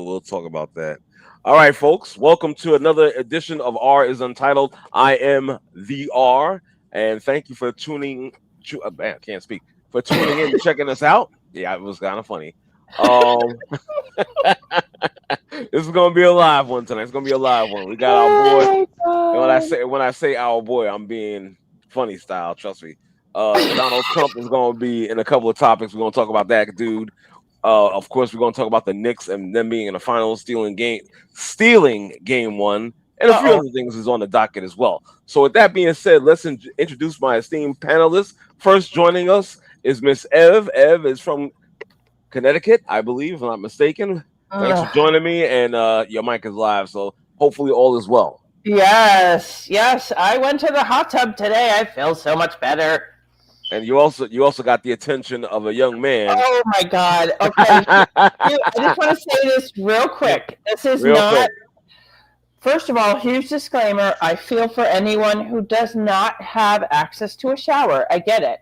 we'll talk about that. All right, folks. Welcome to another edition of R is Untitled. I am the R, and thank you for tuning. Man, I can't speak for tuning in and checking us out. Yeah, it was kind of funny. Um, this is gonna be a live one tonight. It's gonna be a live one. We got our boy. Oh And my when I say our boy, I'm being funny style. Trust me. Donald Trump is going to be in a couple of topics. We're going to talk about that dude. Of course, we're going to talk about the Knicks and them being in the finals, stealing game one, and a few God. other things is on the docket as well. So, with that being said, let's introduce my esteemed panelists. First, joining us is Miss Ev. Ev is from Connecticut, I believe, if I'm not mistaken. Thanks for Uh-oh. joining me, and your mic is live, so hopefully all is well. Yes. I went to the hot tub today. I feel so much better. And you also got the attention of a young man. Oh my God. Okay. I just want to say this real quick. This is Real not. quick. First of all, huge disclaimer. I feel for anyone who does not have access to a shower. I get it.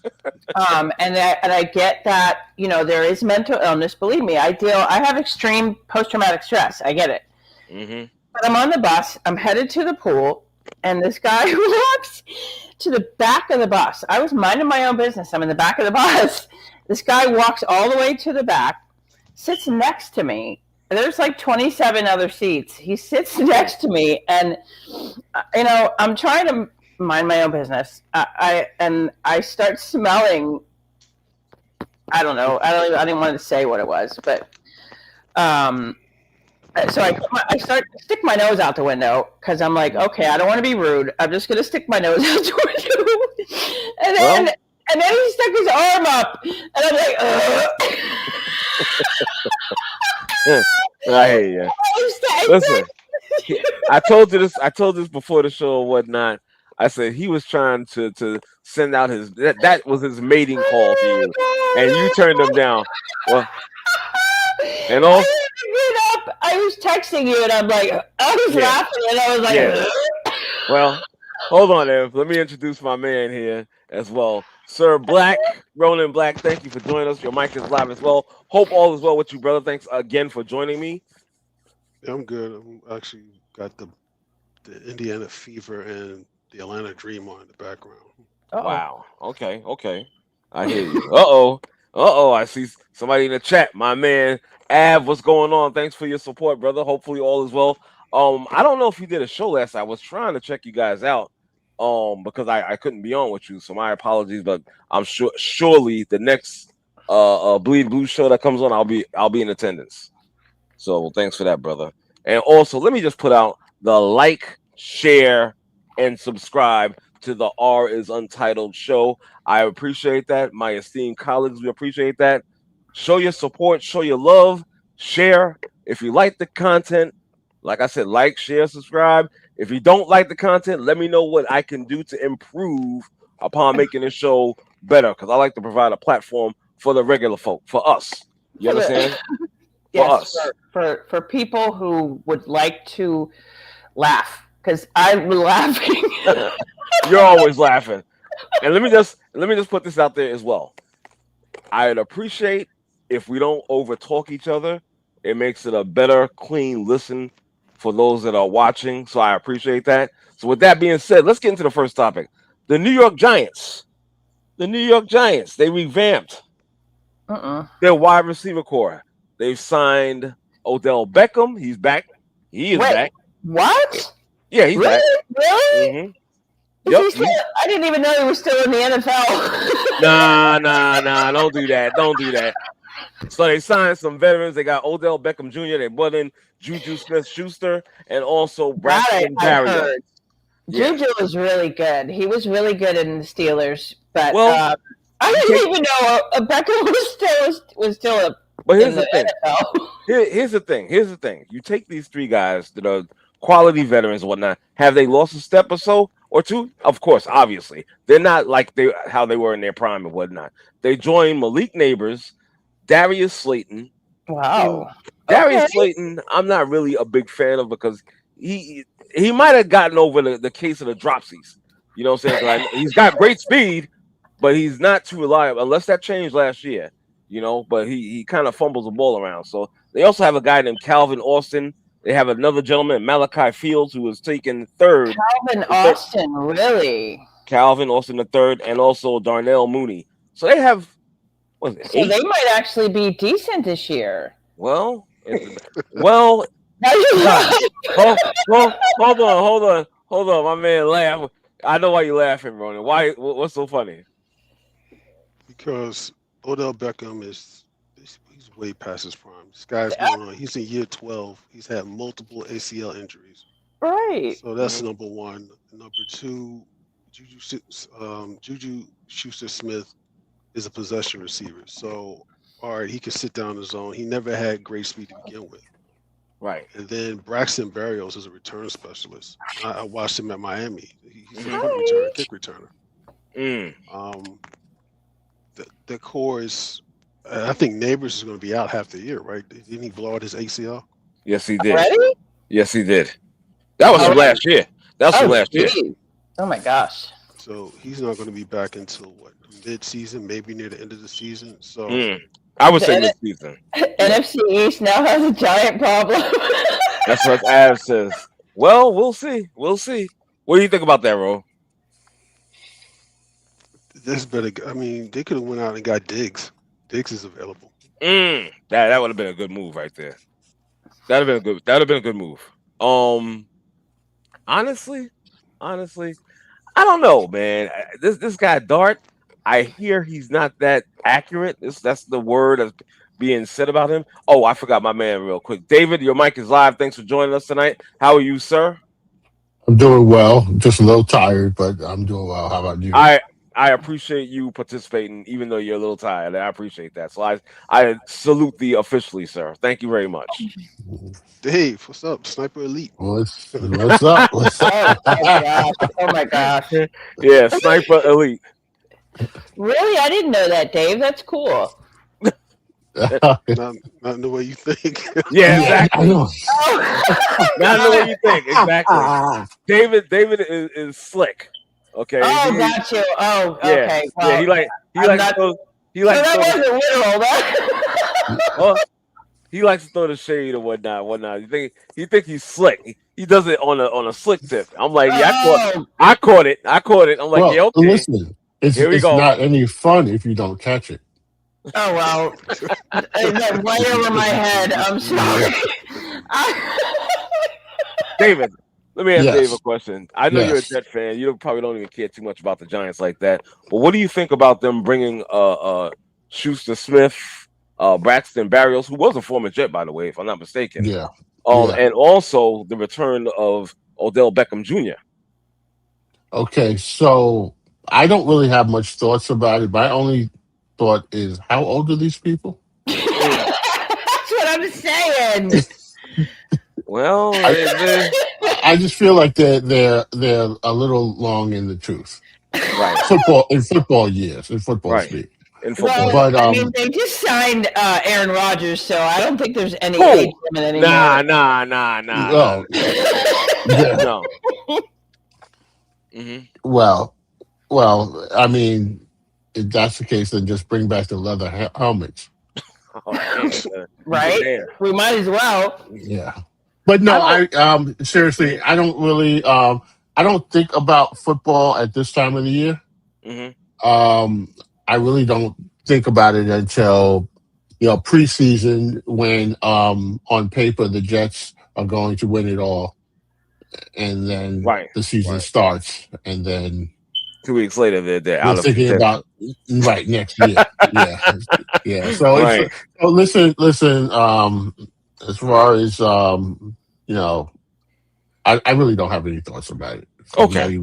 And I get that, there is mental illness. Believe me, I have extreme post-traumatic stress. I get it. Mm-hmm. But I'm on the bus. I'm headed to the pool, and this guy walks to the back of the bus. I was minding my own business. I'm in the back of the bus. This guy walks all the way to the back, sits next to me. There's like 27 other seats. He sits next to me, and I'm trying to mind my own business. I start smelling. I don't know. I didn't want to say what it was, but so I start to stick my nose out the window because I'm like, okay, I don't want to be rude. I'm just gonna stick my nose out the window, and then he stuck his arm up, and I'm like, I hear you. Listen, I told this before the show or whatnot. I said he was trying to send out that was his mating call to you, and you turned him down. Well, and also, I was texting you, and I'm like, I was laughing, and I was like, well, hold on, Ev. Let me introduce my man here as well, Sir Black, Ronan Black. Thank you for joining us. Your mic is live as well. Hope all is well with you, brother. Thanks again for joining me. Yeah, I'm good. I'm actually got the Indiana Fever and the Atlanta Dream on in the background. Uh-oh. Wow. Okay. I hear you. Uh-oh. I see somebody in the chat. My man, Av, what's going on? Thanks for your support, brother. Hopefully all is well. I don't know if you did a show last night. I was trying to check you guys out because I couldn't be on with you, so my apologies, but I'm surely the next Bleed Blue show that comes on, I'll be in attendance. So thanks for that, brother. And also, let me just put out the like, share, and subscribe to the R is Untitled show. I appreciate that. My esteemed colleagues, we appreciate that. Show your support, show your love, share. If you like the content, like I said, like, share, subscribe. If you don't like the content, let me know what I can do to improve upon making this show better, because I like to provide a platform for the regular folk, for us. You understand? Yes, for people who would like to laugh, because I'm laughing. You're always laughing. And let me just put this out there as well. I'd appreciate if we don't over talk each other. It makes it a better, clean listen for those that are watching. So I appreciate that. So with that being said, let's get into the first topic. The New York Giants. They revamped their wide receiver core. They've signed Odell Beckham. He's back. He is back. What? Yeah, he's back. Really? Mm-hmm. Yep. I didn't even know he was still in the NFL. Nah. Don't do that. So they signed some veterans. They got Odell Beckham Jr. They brought in Juju Smith-Schuster and also Braxton Berrios. Juju was really good. He was really good in the Steelers, but I didn't even know Beckham was still a. But here's the thing. Here's the thing. You take these three guys that are quality veterans and whatnot. Have they lost a step or so or two? Of course, obviously. They're not like how they were in their prime and whatnot. They joined Malik Neighbors, Darius Slayton. Wow. Darius Slayton, I'm not really a big fan of because he might have gotten over the case of the dropsies. You know what I'm saying? Like, he's got great speed, but he's not too reliable unless that changed last year. But he kind of fumbles the ball around. So They also have a guy named Calvin Austin. They have another gentleman, Malachi Fields, who was taken third. Calvin Austin, really? Calvin Austin the third, and also Darnell Mooney. So they have what is it, So 8? they might actually be decent this year. Well, Now you hold on. My man laugh. I know why you laughing, Ronan. Why? What's so funny? Because Odell Beckham he's way past his prime. This guy's going on. He's in year 12. He's had multiple ACL injuries. right. So that's number one. Number two, Juju Schuster-Smith is a possession receiver. So, all right, he can sit down the zone. He never had great speed to begin with. Right. And then Braxton Berrios is a return specialist. I watched him at Miami. He's a kick returner. The core is, I think Neighbors is going to be out half the year, right? Didn't he blow out his ACL? Yes, he did. Already? Yes, he did. That was from last year. That's from last year. Geez. Oh my gosh. So he's not going to be back until what, mid-season, maybe near the end of the season. So I would say mid-season. NFC East now has a giant problem. That's what Av says. Well, we'll see. We'll see. What do you think about that, Ro? this better. I mean, they could have went out and got Diggs. Diggs is available. That would have been a good move right there. That'd have been a good move. Honestly, I don't know, man. This guy Dart, I hear he's not that accurate. That's the word that's being said about him. Oh, I forgot my man real quick. David, your mic is live. Thanks for joining us tonight. How are you, sir? I'm doing well. Just a little tired, but I'm doing well. How about you? I appreciate you participating, even though you're a little tired. I appreciate that. So I salute thee officially, sir. Thank you very much. Dave, what's up? Sniper Elite. What's up? What's up? Oh my gosh. Yeah, Sniper Elite. Really? I didn't know that, Dave. That's cool. Not in the way you think. Yeah, exactly. I know. Not the way you think. Exactly. David is slick. Okay. Oh, got you. Oh, okay. Well, yeah. He likes that wasn't literal. he likes to throw the shade or whatnot. You think he's slick. He does it on a slick tip. I'm like, yeah, I caught it. I'm like, yeah, okay. Listen, it's not any fun if you don't catch it. Oh well, it went right over my head. I'm sorry. David, let me ask Dave a question. I know you're a Jet fan. You probably don't even care too much about the Giants like that. But what do you think about them bringing Schuster Smith, Braxton Berrios, who was a former Jet, by the way, if I'm not mistaken. Yeah. And also the return of Odell Beckham Jr. Okay, so I don't really have much thoughts about it. My only thought is, how old are these people? That's what I'm saying. Well, I just feel like they're a little long in the tooth. Right. In football speak. In football. But I mean, they just signed Aaron Rodgers, so I don't think there's any age limit anymore. Nah. No. No. Mm-hmm. Well, I mean, if that's the case, then just bring back the leather helmets. Right? We might as well. Yeah. But no, I seriously, I don't really I don't think about football at this time of the year. Mm-hmm. I really don't think about it until preseason, when on paper the Jets are going to win it all, and then the season starts, and then 2 weeks later they're out of thinking about next year. yeah. So listen. As far as I really don't have any thoughts about it. So okay.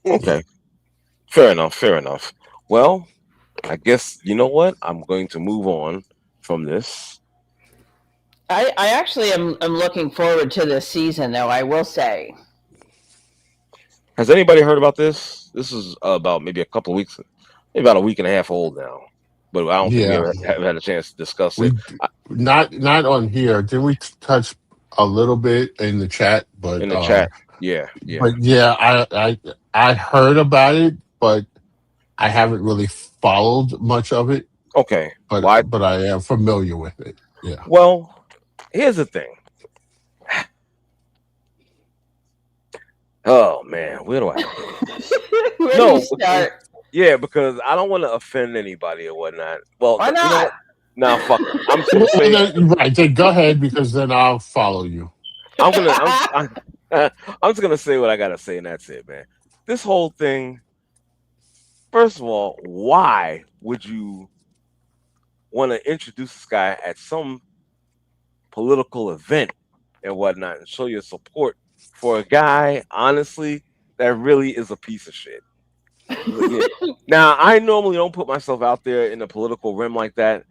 Okay. Fair enough. Well, I guess you know what? I'm going to move on from this. I actually am looking forward to this season, though, I will say. Has anybody heard about this? This is about maybe a couple of weeks, maybe about a week and a half old now. But I don't think we have had a chance to discuss it. Not on here. Did we touch a little bit in the chat? But in the chat, yeah. But yeah, I heard about it, but I haven't really followed much of it. Okay, but I am familiar with it. Yeah. Well, here's the thing. Oh man, where do I begin? Where do you No, start? yeah, because I don't want to offend anybody or whatnot. Well, Why you know not? what? Nah, fuck it. I'm just gonna Well, say right. Then go ahead because then I'll follow you. I'm gonna I'm just gonna say what I gotta say, and that's it, man. This whole thing. First of all, why would you want to introduce this guy at some political event and whatnot and show your support for a guy, honestly, that really is a piece of shit? Yeah. Now, I normally don't put myself out there in the political rim like that.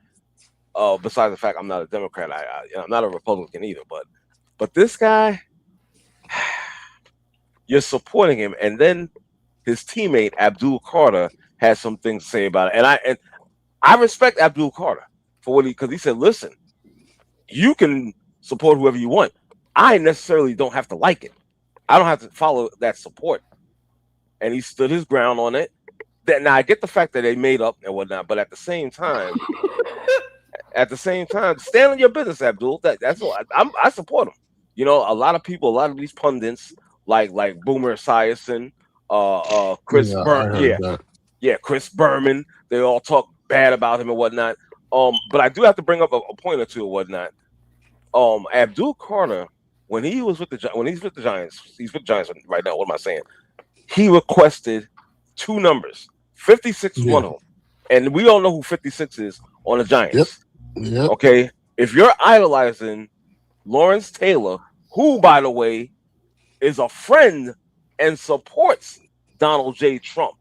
Besides the fact I'm not a Democrat, I'm not a Republican either. But this guy, you're supporting him, and then his teammate Abdul Carter has some things to say about it, and I respect Abdul Carter for what because he said, listen, you can support whoever you want. I necessarily don't have to like it. I don't have to follow that support. And he stood his ground on it. Now I get the fact that they made up and whatnot, but at the same time, stand on your business, Abdul. That's all. I support him. You know, a lot of people, a lot of these pundits, like Boomer Esiason, Chris Yeah, I heard yeah, that. yeah, Chris Berman, they all talk bad about him and whatnot. But I do have to bring up a point or two and whatnot. Abdul Carter, when he's with the Giants, he's with the Giants right now. What am I saying? He requested two numbers. 56 is Yeah. one of them, and we all know who 56 is on the Yep. Giants. Yep. Okay, if you're idolizing Lawrence Taylor, who, by the way, is a friend and supports Donald J. Trump.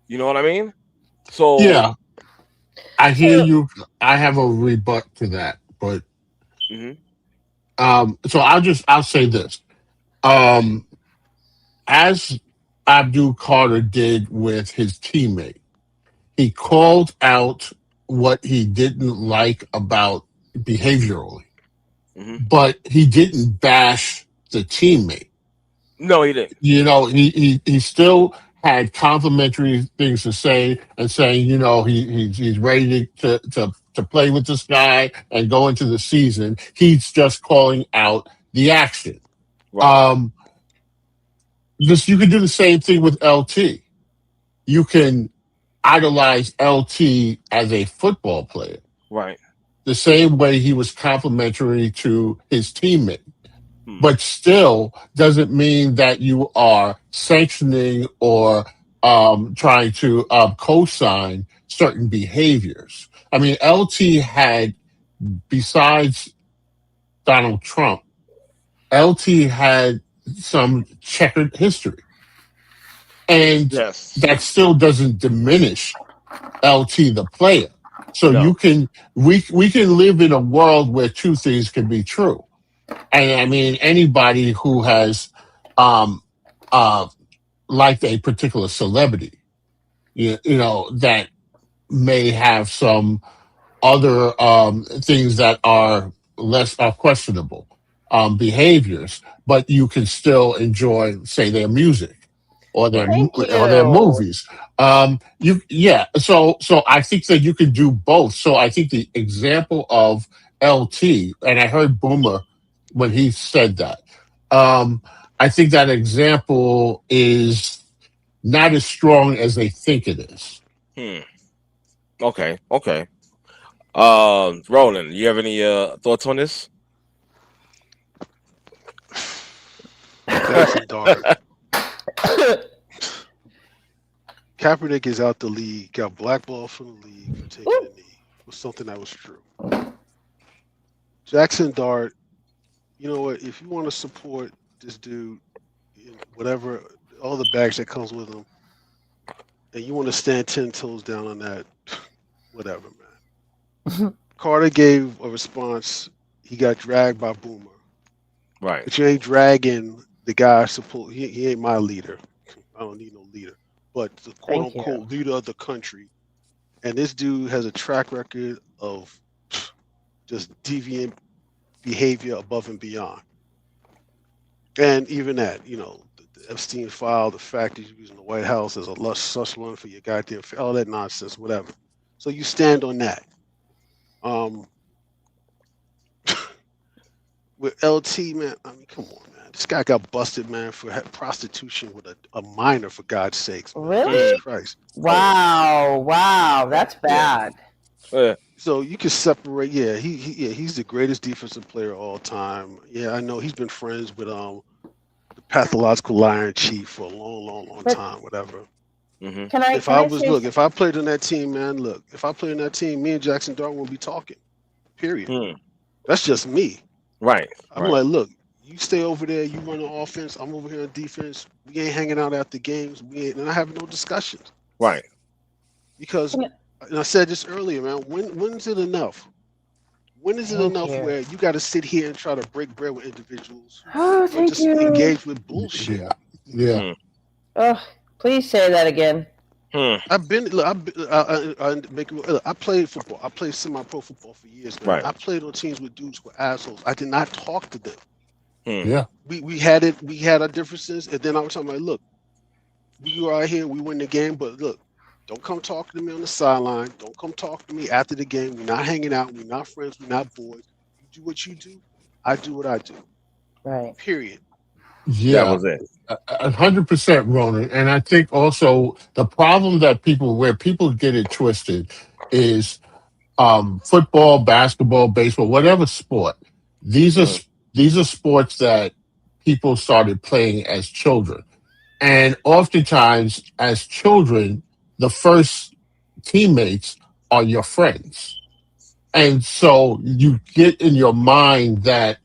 You know what I mean? So Yeah, I hear you. I have a rebut to that, but mhm. so I'll say this. Um, as Abdul Carter did with his teammate, he called out what he didn't like about behaviorally, but he didn't bash the teammate. No, he didn't. You know, he still had complimentary things to say and saying, you know, he's ready to play with this guy and go into the season. He's just calling out the action. Right. This you can do the same thing with LT. You can idolize LT as a football player. Right. The same way he was complimentary to his teammate. Hmm. But still doesn't mean that you are sanctioning or trying to co-sign certain behaviors. I mean, LT had, besides Donald Trump, LT had some checkered history. And Yes. that still doesn't diminish LT the player. So No. we can live in a world where two things can be true. And I mean, anybody who has liked a particular celebrity, you know, that may have some other things that are less questionable behaviors, but you can still enjoy, say, their music or their Thank movies. So I think that you can do both. So I think the example of LT, and I heard Boomer when he said that. I think that example is not as strong as they think it is. Okay. Roland, you have any thoughts on this? Jaxson Dart. Kaepernick is out the league, got blackballed from the league for taking a knee. It was something that was true. Jaxson Dart, you know what? If you want to support this dude, whatever, all the bags that comes with him, and you want to stand 10 toes down on that, whatever, man. Carter gave a response. He got dragged by Boomer. Right. But you ain't dragging the guy. He ain't my leader. I don't need no leader. But the quote unquote leader of the country. And this dude has a track record of just deviant behavior above and beyond. And even that, you know, the Epstein file, the fact that you're using the White House as a slush run for your goddamn, all that nonsense, whatever. So you stand on that. With LT, man, I mean, come on, man. This guy got busted, man, for prostitution with a minor, for God's sakes. Man. Really? Jesus Christ. Wow, that's bad. Yeah. So you can separate. Yeah, he's the greatest defensive player of all time. Yeah, I know he's been friends with the pathological lion chief for a long time, whatever. Can if I played on that team, man, if I played on that team, me and Jaxson Darwin won't be talking. Period. That's just me. Right. I'm like, look, you stay over there, you run the offense, I'm over here on defense. We ain't hanging out after games. And I have no discussions. Right. Because, and I said this earlier, man, when's it enough? When is it enough where you got to sit here and try to break bread with individuals or just engage with bullshit? Yeah. Please say that again. I played football. I played semi-pro football for years. Man. Right. I played on teams with dudes who were assholes. I did not talk to them. Yeah. We had our differences, and then I was talking about, look, we were out here, we win the game, but look, don't come talking to me on the sideline. Don't come talk to me after the game. We're not hanging out. We're not friends. We're not boys. You do what you do. I do what I do. Right. Period. Yeah, that was it. 100%, Ronan. And I think also the problem that where people get it twisted is football, basketball, baseball, whatever sport. These are sports that people started playing as children. And oftentimes, as children, the first teammates are your friends. And so you get in your mind that,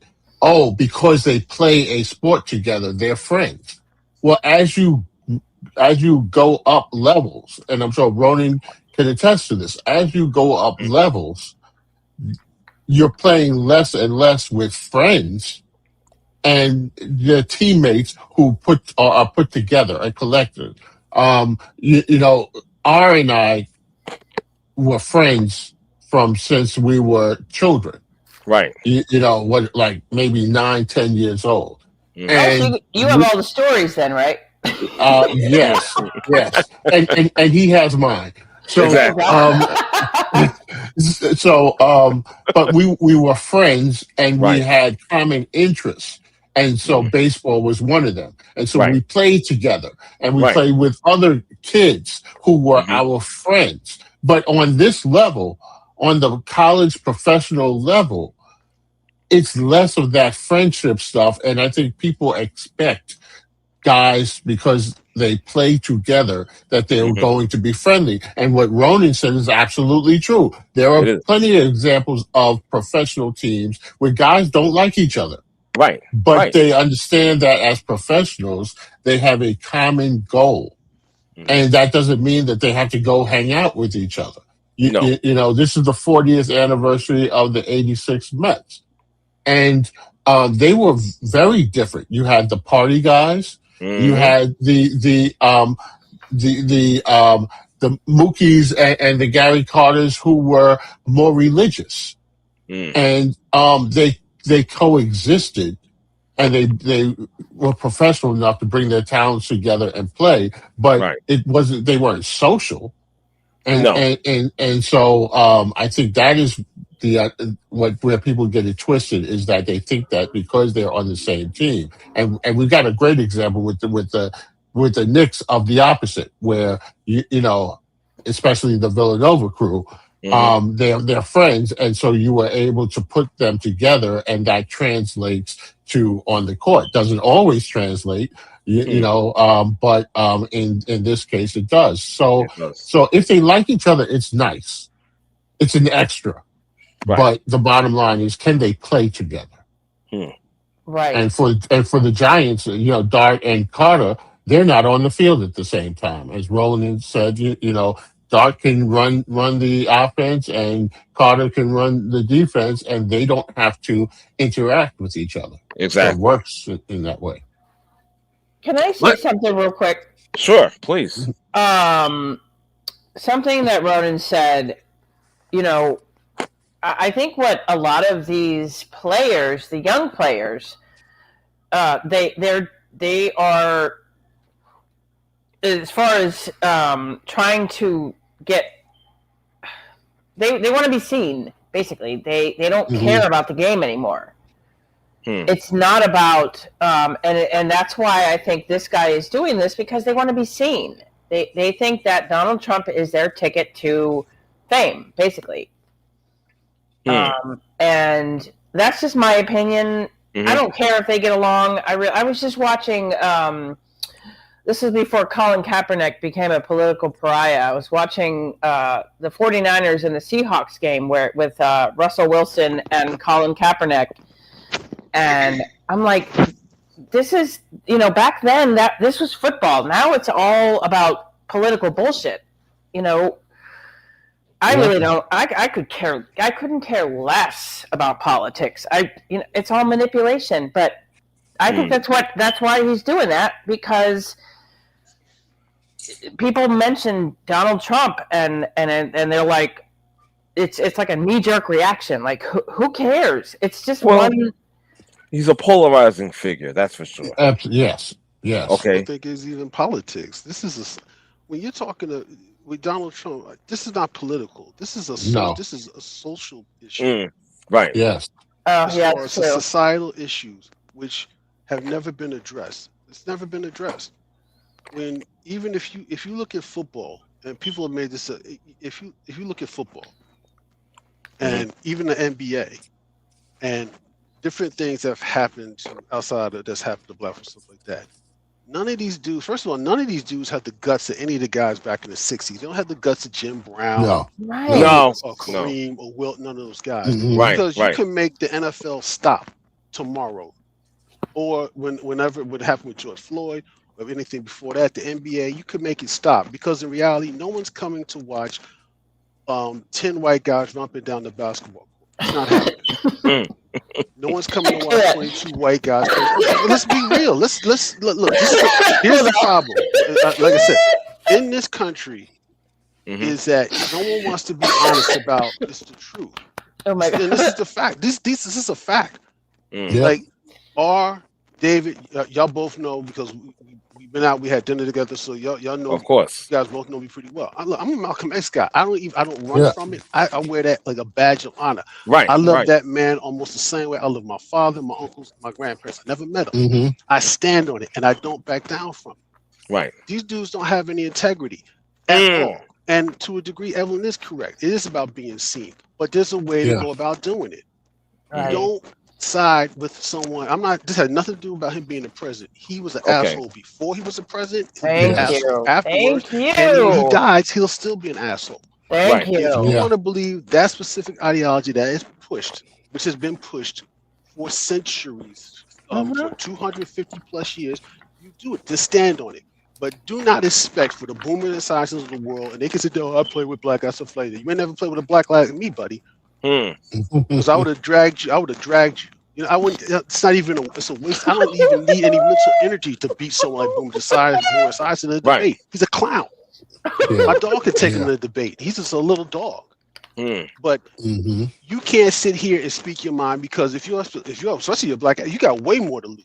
because they play a sport together, they're friends. Well, as you go up levels, and I'm sure Ronan can attest to this, as you go up levels, you're playing less and less with friends and your teammates who are put together, a collective. You know, R and I were friends since we were children. Right. You know, like maybe 9-10 years old. And so you have all the stories then, right? Yes. And he has mine. So, exactly. But we were friends and we had common interests. And so baseball was one of them. And so we played together and we played with other kids who were our friends. But on this level, on the college professional level, it's less of that friendship stuff. And I think people expect guys, because they play together, that they're going to be friendly. And what Ronan said is absolutely true. There are plenty of examples of professional teams where guys don't like each other. Right. But they understand that as professionals, they have a common goal. And that doesn't mean that they have to go hang out with each other. You know, this is the 40th anniversary of the '86 Mets. And they were very different. You had the party guys. You had the Mookies and the Gary Carters who were more religious, and they coexisted, and they were professional enough to bring their talents together and play, but they weren't social, and so I think that is where people get it twisted, is that they think that because they're on the same team, and we've got a great example with the Knicks of the opposite, where you know, especially the Villanova crew, they're friends, and so you were able to put them together, and that translates to on the court. Doesn't always translate, you know, but in this case it does. So if they like each other, it's nice. It's an extra. But the bottom line is, can they play together? Right. And for the Giants, you know, Dart and Carter, they're not on the field at the same time. As Roland said, you know, Dart can run the offense and Carter can run the defense, and they don't have to interact with each other. Exactly. So it works in that way. Can I say something real quick? Sure, please. Something that Ronan said, you know, I think what a lot of these players, the young players, they are, as far as trying to get they want to be seen. Basically, they don't care about the game anymore. It's not about and that's why I think this guy is doing this, because they want to be seen. They think that Donald Trump is their ticket to fame, basically. And that's just my opinion. I don't care if they get along. I was just watching. This is before Colin Kaepernick became a political pariah. I was watching the 49ers and the Seahawks game with Russell Wilson and Colin Kaepernick. And I'm like, this is, back then this was football. Now it's all about political bullshit. I really don't. I couldn't care less about politics. It's all manipulation. But I think that's why he's doing that, because people mention Donald Trump and they're like, it's like a knee-jerk reaction. Like, who cares? It's just one. He's a polarizing figure, that's for sure. Yes. Okay. I don't think it's even politics. This is when you're talking with Donald Trump, this is not political. This is a social issue. Right. Yes. As far as societal issues which have never been addressed. It's never been addressed. Even if you look at football, and people have made this if you look at football and even the NBA and different things that have happened outside of that's happened to black and stuff like that. None of these dudes, first of all, none of these dudes have the guts of any of the guys back in the 60s. They don't have the guts of Jim Brown, or Kareem, or Wilt, none of those guys. Because you can make the NFL stop tomorrow. Or whenever it would happen with George Floyd, or anything before that, the NBA, you could make it stop. Because in reality, no one's coming to watch 10 white guys romping down the basketball court. It's not happening. No one's coming to watch 22 white guys. Let's be real. Let's look. Here's the problem. Like I said, in this country, is that no one wants to be honest about it's the truth. Oh my God! And this is the fact. This is a fact. Like, David, y'all both know, because we've been out, we had dinner together, so y'all know. Of course, you guys both know me pretty well. I'm a Malcolm X guy. I don't run from it. I wear that like a badge of honor. Right. I love that man almost the same way I love my father, my uncles, my grandparents. I never met them. I stand on it, and I don't back down from it. Right. These dudes don't have any integrity at all. And to a degree, Evelyn is correct. It is about being seen, but there's a way to go about doing it. You don't side with someone. This had nothing to do about him being the president. He was an asshole before he was a president. Thank you. Afterwards. Thank you. And when he dies, he'll still be an asshole. Thank you. If you want to believe that specific ideology that is pushed, which has been pushed for centuries, for 250 plus years, you do it. Just stand on it. But do not expect for the boomers and scientists of the world, and they can say, "Oh, I play with black guys, stuff like that." You may never play with a black guy like me, buddy. Because I would have dragged you. I wouldn't. It's not even. It's a waste. I don't even need any mental energy to beat someone like Boomer Esiason in a debate. He's a clown. My dog could take him in a debate. He's just a little dog. But you can't sit here and speak your mind, because if you're especially a black guy, you got way more to lose.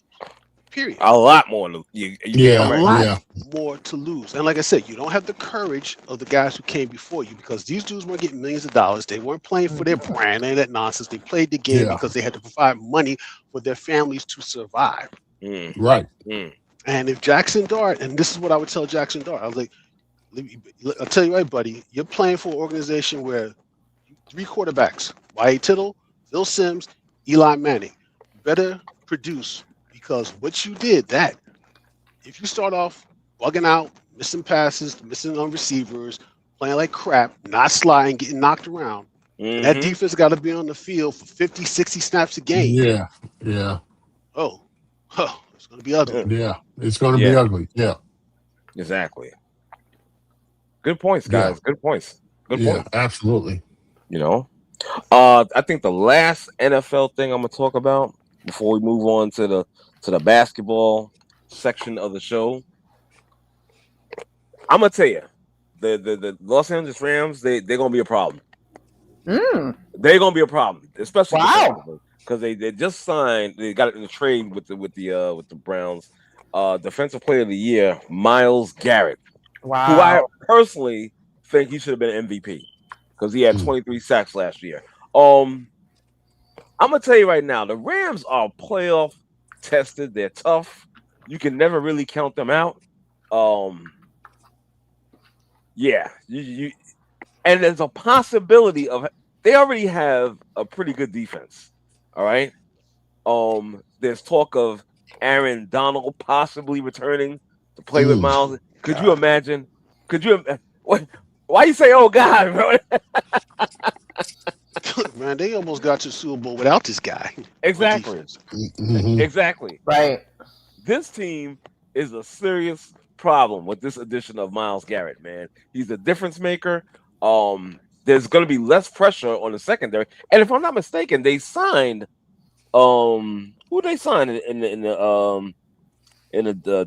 Period. A lot more to lose. More to lose. And like I said, you don't have the courage of the guys who came before you, because these dudes weren't getting millions of dollars. They weren't playing for their brand and that nonsense. They played the game because they had to provide money for their families to survive. Right. And if Jaxson Dart, and this is what I would tell Jaxson Dart, I was like, I'll tell you right, buddy, you're playing for an organization where 3 quarterbacks, Y.A. Tittle, Phil Simms, Eli Manning, better produce. Because what you did, if you start off bugging out, missing passes, missing on receivers, playing like crap, not sliding, getting knocked around, that defense got to be on the field for 50, 60 snaps a game. Yeah. Oh, it's going to be ugly. Yeah, it's going to be ugly. Yeah. Exactly. Good points, guys. Good points. Good points. Absolutely. I think the last NFL thing I'm going to talk about before we move on to the basketball section of the show, I'm gonna tell you, the Los Angeles Rams, they're gonna be a problem. They're gonna be a problem, especially because they just signed. They got it in the trade with the Browns. Defensive Player of the Year, Myles Garrett, who I personally think he should have been an MVP, because he had 23 sacks last year. I'm gonna tell you right now, the Rams are playoff tested. They're tough. You can never really count them out. Yeah, and there's a possibility of they already have a pretty good defense. All right. There's talk of Aaron Donald possibly returning to play with Myles. Could you imagine? Could you? What? Why you say, "Oh God"? Bro? Man, they almost got to the Super Bowl without this guy. Exactly. Exactly. Right. This team is a serious problem with this addition of Myles Garrett. Man, he's a difference maker. There's going to be less pressure on the secondary, and if I'm not mistaken, they signed. Who they signed in the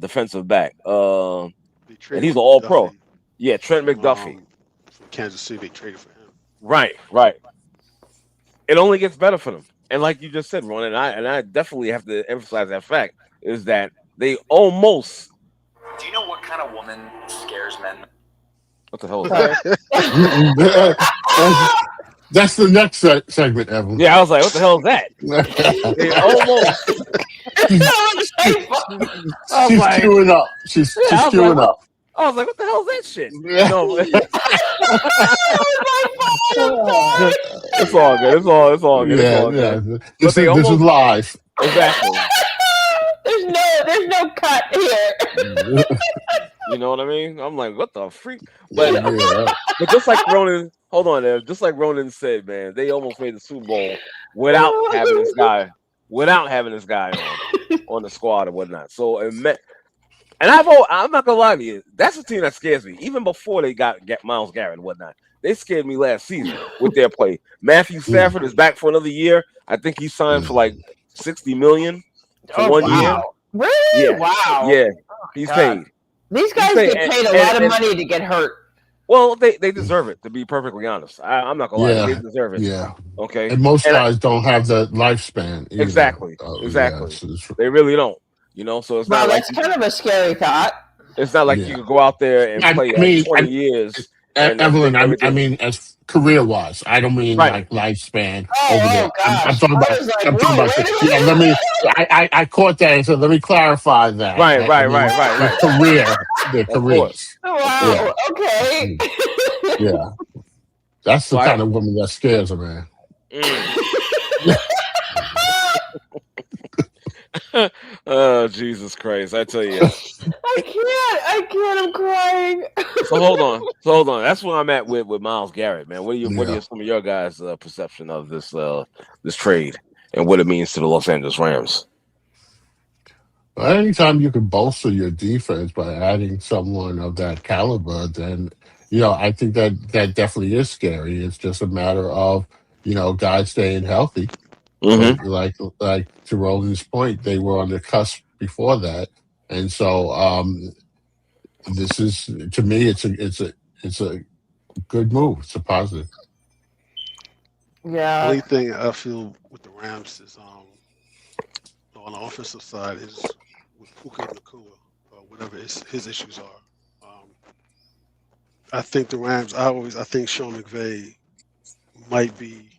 defensive back? And he's an All Pro. Yeah, Trent McDuffie from Kansas City. They traded for him. Right. It only gets better for them, and like you just said, Ron, and I definitely have to emphasize that fact is that they almost. Do you know what kind of woman scares men? What the hell is that? That's the next segment, Evan. Yeah, I was like, what the hell is that? She's queuing up. She's queuing up. I was like, what the hell is that shit? Yeah. No, it's all good. It's all good. Yeah. This is live. Exactly. There's no cut here. You know what I mean? I'm like, what the freak? But just like Ronan, hold on there. Just like Ronan said, man, they almost made the Super Bowl without having this guy on the squad or whatnot. So I'm not gonna lie to you, that's a team that scares me. Even before they got Myles Garrett and whatnot, they scared me last season with their play. Matthew Stafford is back for another year. I think he signed for like $60 million for 1 year. Really? Yeah. Wow. Yeah, he's paid. These guys get paid a lot of money to get hurt. Well, they deserve it, to be perfectly honest. I'm not gonna lie, they deserve it. Yeah. Okay. And most guys don't have the lifespan either. Exactly. They really don't. So it's not like that's kind of a scary thought. It's not like you could go out there and play 20 years. Evelyn, I mean, as career-wise, I don't mean like lifespan over there. I'm talking about. I caught that and said, let me clarify that. Right. Their careers. Wow. Okay. Yeah, that's the kind of woman that scares a man. Oh, Jesus Christ! I tell you, I can't. I'm crying. So hold on. That's where I'm at with Myles Garrett, man. What are some of your guys' perception of this trade and what it means to the Los Angeles Rams? Well, anytime you can bolster your defense by adding someone of that caliber, then I think that definitely is scary. It's just a matter of guys staying healthy. Mm-hmm. Like to Roland's point, they were on the cusp before that, and so this is, to me, it's a good move. It's a positive. Yeah. The only thing I feel with the Rams is on the offensive side is with Puka Nacua, or whatever his issues are. I think the Rams. I think Sean McVay might be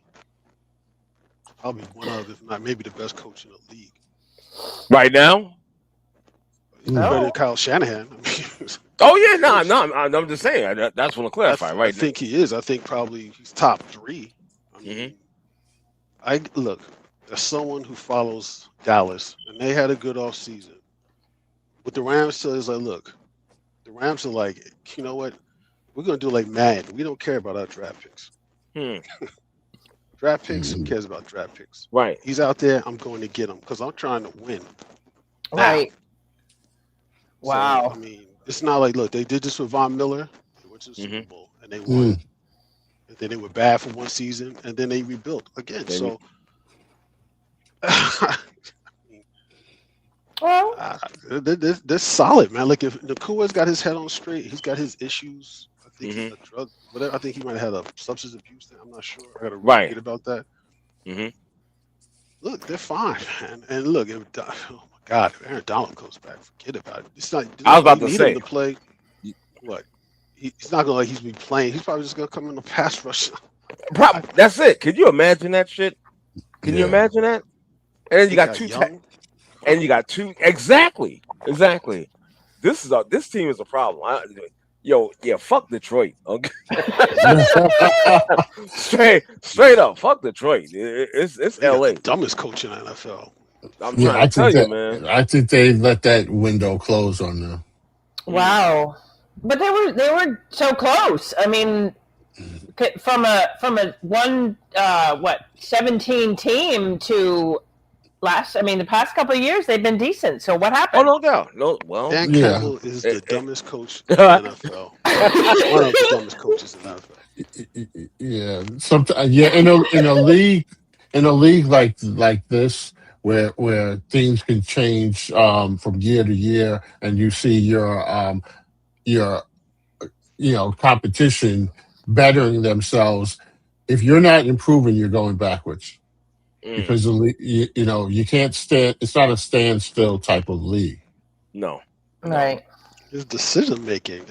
probably one of, if not maybe the best coach in the league right now. He's better than Kyle Shanahan. I'm just saying. That's what I'm clarifying. I think he is. I think probably he's top 3. Look, as someone who follows Dallas, and they had a good off season. What the Rams say is like, look, the Rams are like, you know what? We're gonna do like Madden. We don't care about our draft picks. Draft picks, who cares about draft picks? Right. He's out there, I'm going to get him because I'm trying to win. Right. So, Wow. I mean, it's not like, look, they did this with Von Miller, they went to the Super Bowl, and they won. And then they were bad for one season, and then they rebuilt again. So, they're solid, man. Like, if Nakua's got his head on straight, he's got his issues. I think he's a drug, whatever. I think he might have had a substance abuse thing. I'm not sure. I got to read about that. Look, they're fine, man. And look, oh my God, if Aaron Donald comes back, forget about it. It's not. I was about to say to play. What? he's not gonna like he's be playing. He's probably just gonna come in the pass rush. That's it. Can you imagine that shit? Can you imagine that? And then you got two, and you got two. Exactly. This team is a problem. Fuck Detroit. Okay. straight up, fuck Detroit. It's LA. The dumbest coach in the NFL. I'm trying to tell you, man. I think they let that window close on them. Wow, but they were so close. I mean, from a 17 team to the past couple of years they've been decent. So what happened? Oh, no doubt. No, well, Dan Campbell is the dumbest coach in the NFL. One of the dumbest coaches in the NFL. Yeah, in a league like this, where things can change from year to year, and you see your competition bettering themselves. If you're not improving, you're going backwards. Because you can't stand. It's not a standstill type of league. No, right. His decision making.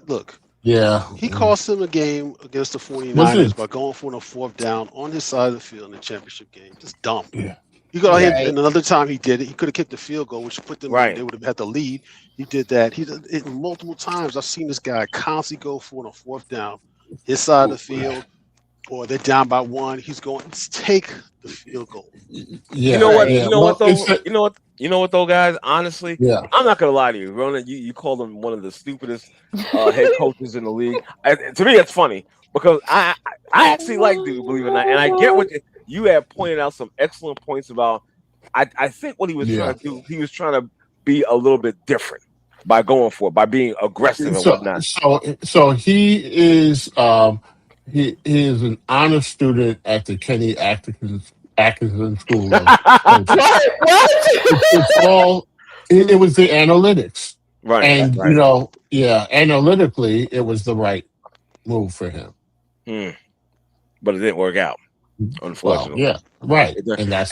Look. Yeah, he cost him a game against the 49ers by going for a fourth down on his side of the field in the championship game. Just dumb. Yeah. He got hit, and another time he did it. He could have kicked the field goal, which put them. Right. They would have had the lead. He did that. He did it multiple times. I've seen this guy constantly go for a fourth down, his side of the field, or they're down by one. He's going to take the field goal. Yeah. You know what? Yeah. You know what though, guys? Honestly, I'm not gonna lie to you, Ronan. You called him one of the stupidest head coaches in the league. To me, it's funny because I actually like dude, believe it or not, and I get what you have pointed out some excellent points about. I think what he was trying to do, he was trying to be a little bit different by going for it, by being aggressive and whatnot. So he is he is an honor student at the Kenny Atkinson School. It was the analytics, right? And analytically, it was the right move for him. But it didn't work out, unfortunately. Well, right, and that's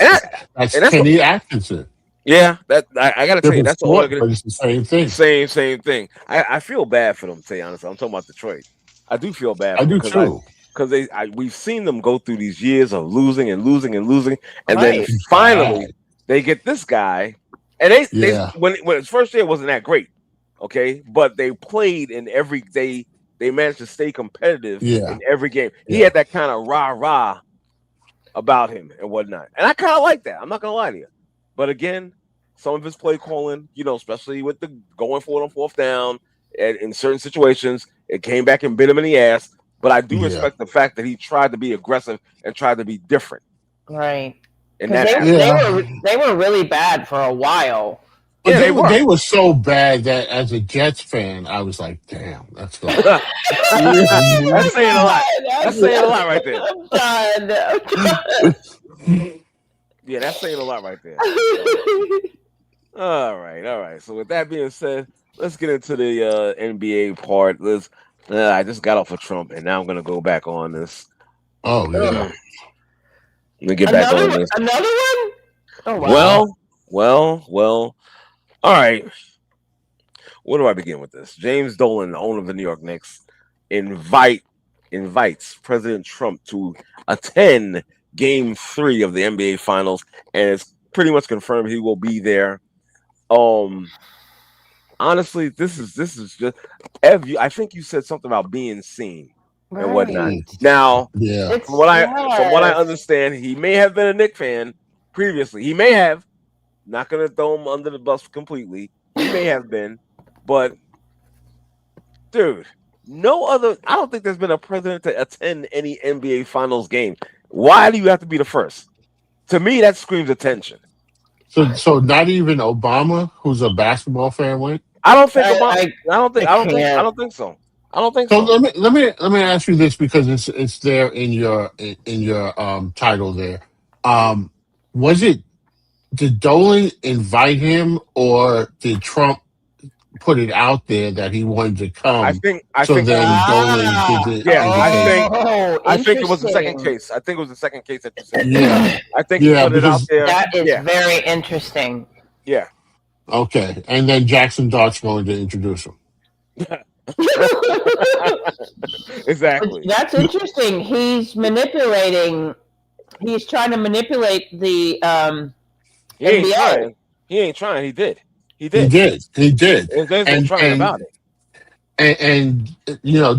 Kenny Atkinson. Yeah, that I gotta tell you, that's but it's the same thing. Same thing. I feel bad for them. To tell you honestly, I'm talking about Detroit. I do feel bad. I do too. Because we've seen them go through these years of losing, and then finally they get this guy, and they when his first year wasn't that great, okay, but they played in every day. They managed to stay competitive in every game. He had that kind of rah about him and whatnot, and I kind of like that. I'm not gonna lie to you, but again, some of his play calling, especially with the going for it on fourth down, and in certain situations, it came back and bit him in the ass. But I do respect the fact that he tried to be aggressive and tried to be different. Right. And they were really bad for a while. But they were so bad that as a Jets fan, I was like, damn, that's good. That's saying a lot. That's saying a lot right there. I'm done. Yeah, that's saying a lot right there. All right. So with that being said, let's get into the NBA part. I just got off of Trump, and now I'm going to go back on this. Oh, yeah. Let me get back on this. Another one? Oh, wow. Well. All right. Where do I begin with this? James Dolan, the owner of the New York Knicks, invites President Trump to attend Game 3 of the NBA Finals, and it's pretty much confirmed he will be there. Honestly, this is just Ev. I think you said something about being seen and whatnot. Now, from what I understand, he may have been a Knicks fan previously. He may have. Not going to throw him under the bus completely. He may have been, but dude, I don't think there's been a president to attend any NBA Finals game. Why do you have to be the first? To me, that screams attention. So not even Obama, who's a basketball fan, went. I don't think Obama. I don't think so. So let me ask you this, because it's there in your title there. Did Dolan invite him, or did Trump put it out there that he wanted to come? I think Dolan did it. Yeah, I think it was the second case. I think it was the second case that you said. Yeah, I think he put it out there. That is very interesting. Yeah. Okay, and then Jaxson Dart's going to introduce him. Exactly. That's interesting. He's manipulating. He's trying to manipulate the He ain't NBA. trying. He ain't trying. He did. He did. There's no trying about it. And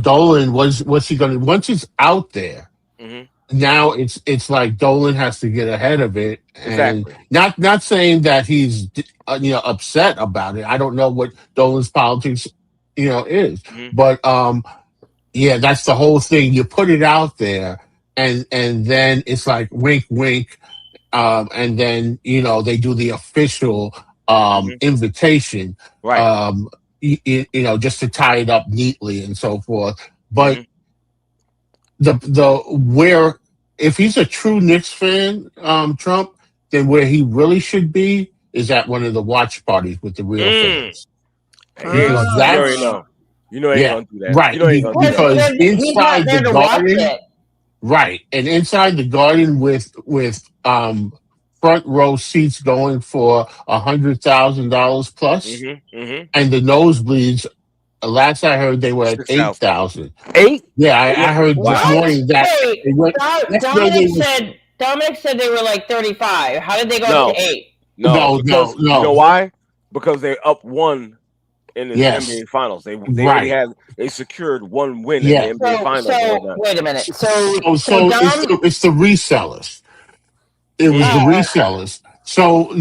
Dolan what's he going to once he's out there? Mm-hmm. Now it's like Dolan has to get ahead of it, and Exactly. not saying that he's upset about it. I don't know what Dolan's politics is, Mm-hmm. but yeah, that's the whole thing. You put it out there, and then it's like wink, wink, and then they do the official invitation, Right. just to tie it up neatly and so forth. But Mm-hmm. the where if he's a true Knicks fan, Trump, then where he really should be is at one of the watch parties with the real fans. Because You already know. You know he ain't gonna do that. Right. You know he ain't gonna do that. Because he's not inside there the to watch garden, it. right, and inside the garden with front row seats going for $100,000 plus, Mm-hmm. and the nosebleeds. Last I heard, they were at 8,000. 8? Yeah, I heard this morning that Wait, they went. Dominic said they were like 35. How did they go up to 8? No. You know why? Because they're up 1 in the NBA Finals. They already secured 1 win in the NBA Finals. So wait a minute. So it's the resellers. It was the resellers. So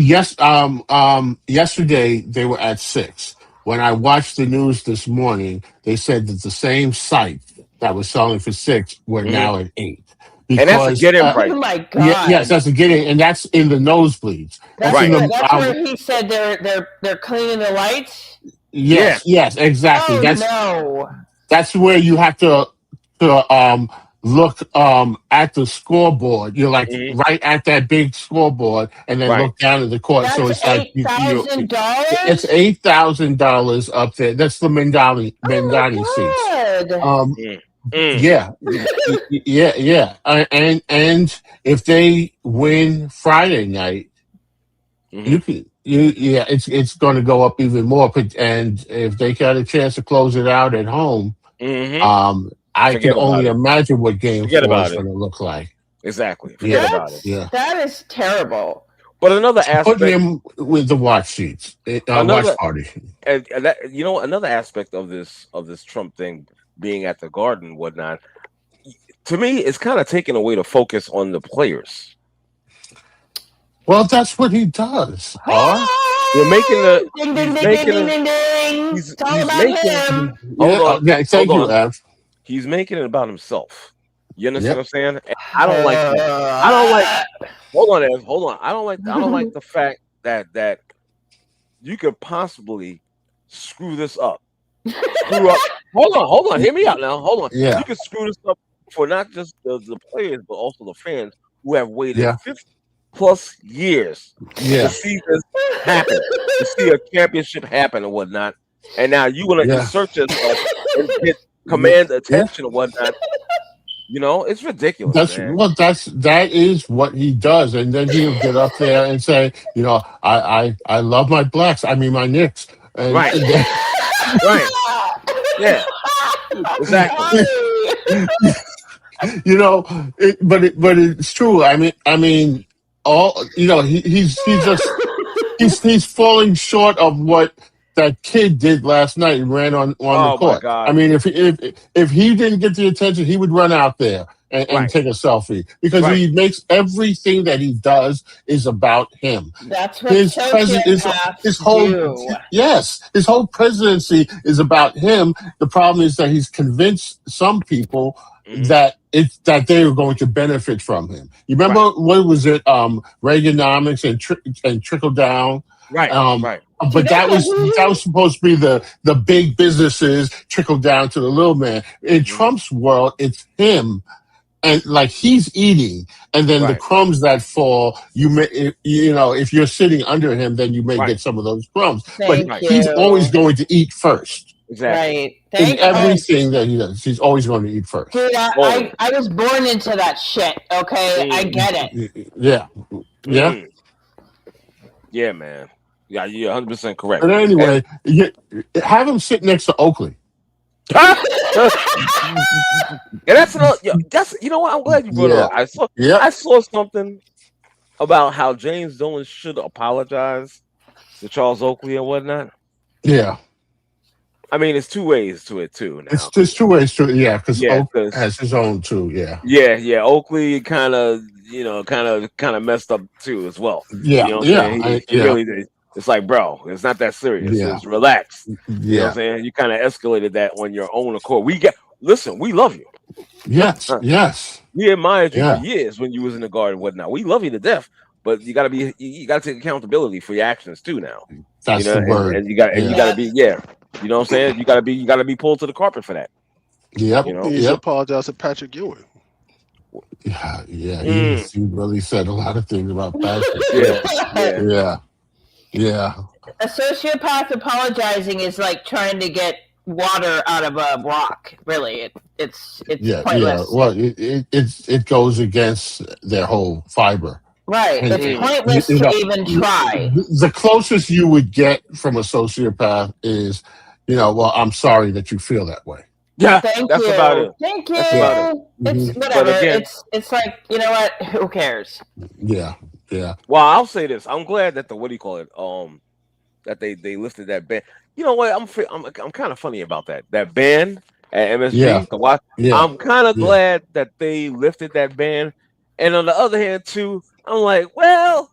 yesterday they were at 6. When I watched the news this morning, they said that the same site that was selling for 6 were now at 8. And that's a get-in price. Oh my God! Yes, that's a get-in, and that's in the nosebleeds. That's where he said they're cleaning the lights. Yes, exactly. Oh, that's where you have to look at the scoreboard. You're like right at that big scoreboard, and then look down at the court. That's so it's like $8,000. It's $8,000 up there. That's the Mandani seats. Yeah. And if they win Friday night, it's going to go up even more. And if they got a chance to close it out at home, I can only imagine what game 4 is going to look like. Exactly. Forget about it. Yeah. That is terrible. But another aspect, put him with the watch sheets, watch party. And that, another aspect of this Trump thing being at the Garden and whatnot, to me, it's kind of taking away the focus on the players. Well, that's what he does. You're making the ding, ding, ding, ding, ding, ding. It's all about him. Hold on. Thank you, Ev. He's making it about himself. You understand what I'm saying? And I don't like that. I don't like. Hold on, Ev. Hold on. I don't like the fact that you could possibly screw this up. Screw up. Hold on. Hear me out now. Hold on. Yeah. You can screw this up for not just the players, but also the fans who have waited 50+ years to see this happen, to see a championship happen and whatnot. And now you want to insert yourself and command attention and whatnot. It's ridiculous. That is what he does, and then he'll get up there and say, I love my blacks. I mean my Knicks. And, right. Right. Yeah. Exactly. But it's true. I mean, all he's he's falling short of what that kid did last night and ran on the court. My God. I mean, if he didn't get the attention, he would run out there and take a selfie because he makes everything that he does is about him. That's what his whole presidency is about him. The problem is that he's convinced some people that they are going to benefit from him. You remember what was it? Reaganomics and trickle down. Right. Right. But that was supposed to be the big businesses trickle down to the little man. In Trump's world, it's him. And like he's eating, and then the crumbs that fall, you may, if you're sitting under him, then you may get some of those crumbs. He's always going to eat first. Exactly. Right. In everything that he does, he's always going to eat first. Dude, I was born into that shit. Okay, I get it. Yeah. Yeah. Yeah, man. Yeah, you're 100% correct. But anyway, have him sit next to Oakley. And that's another. That's what. I'm glad you brought it Yeah. up. I Yep. saw something about how James Dolan should apologize to Charles Oakley and whatnot. Yeah. I mean, it's two ways to it too. Now, There's two ways to it. Yeah, because yeah, Oak has his own too. Yeah. yeah. Oakley kind of, kind of messed up too as well. Yeah. You know what I'm Yeah. saying? He really did. It's like, bro, it's not that serious. Yeah. It's relax. You know what Yeah. I'm saying? You kind of escalated that on your own accord. Listen, we love you. Yes. Yes. We admired you Yeah. for years when you was in the guard and whatnot. We love you to death, but you gotta take accountability for your actions too now. That's the word. And you gotta be, you know what I'm saying? You gotta be pulled to the carpet for that. Yep. You know? He needs to apologize to Patrick Ewing. Yeah. He really said a lot of things about Patrick. Yeah. A sociopath apologizing is like trying to get water out of a rock. Really, it's pointless. Yeah. Well, it goes against their whole fiber. Right. And it's pointless to even try. The closest you would get from a sociopath is, well, I'm sorry that you feel that way. Yeah, Thank that's you. about it. Thank you. That's about it. It's whatever. Again, it's like, you know what? Who cares? Yeah. Well, I'll say this. I'm glad that that they lifted that ban. You know what? I'm kind of funny about that. That ban at MSG. I'm kind of glad that they lifted that ban. And on the other hand, too, I'm like, well,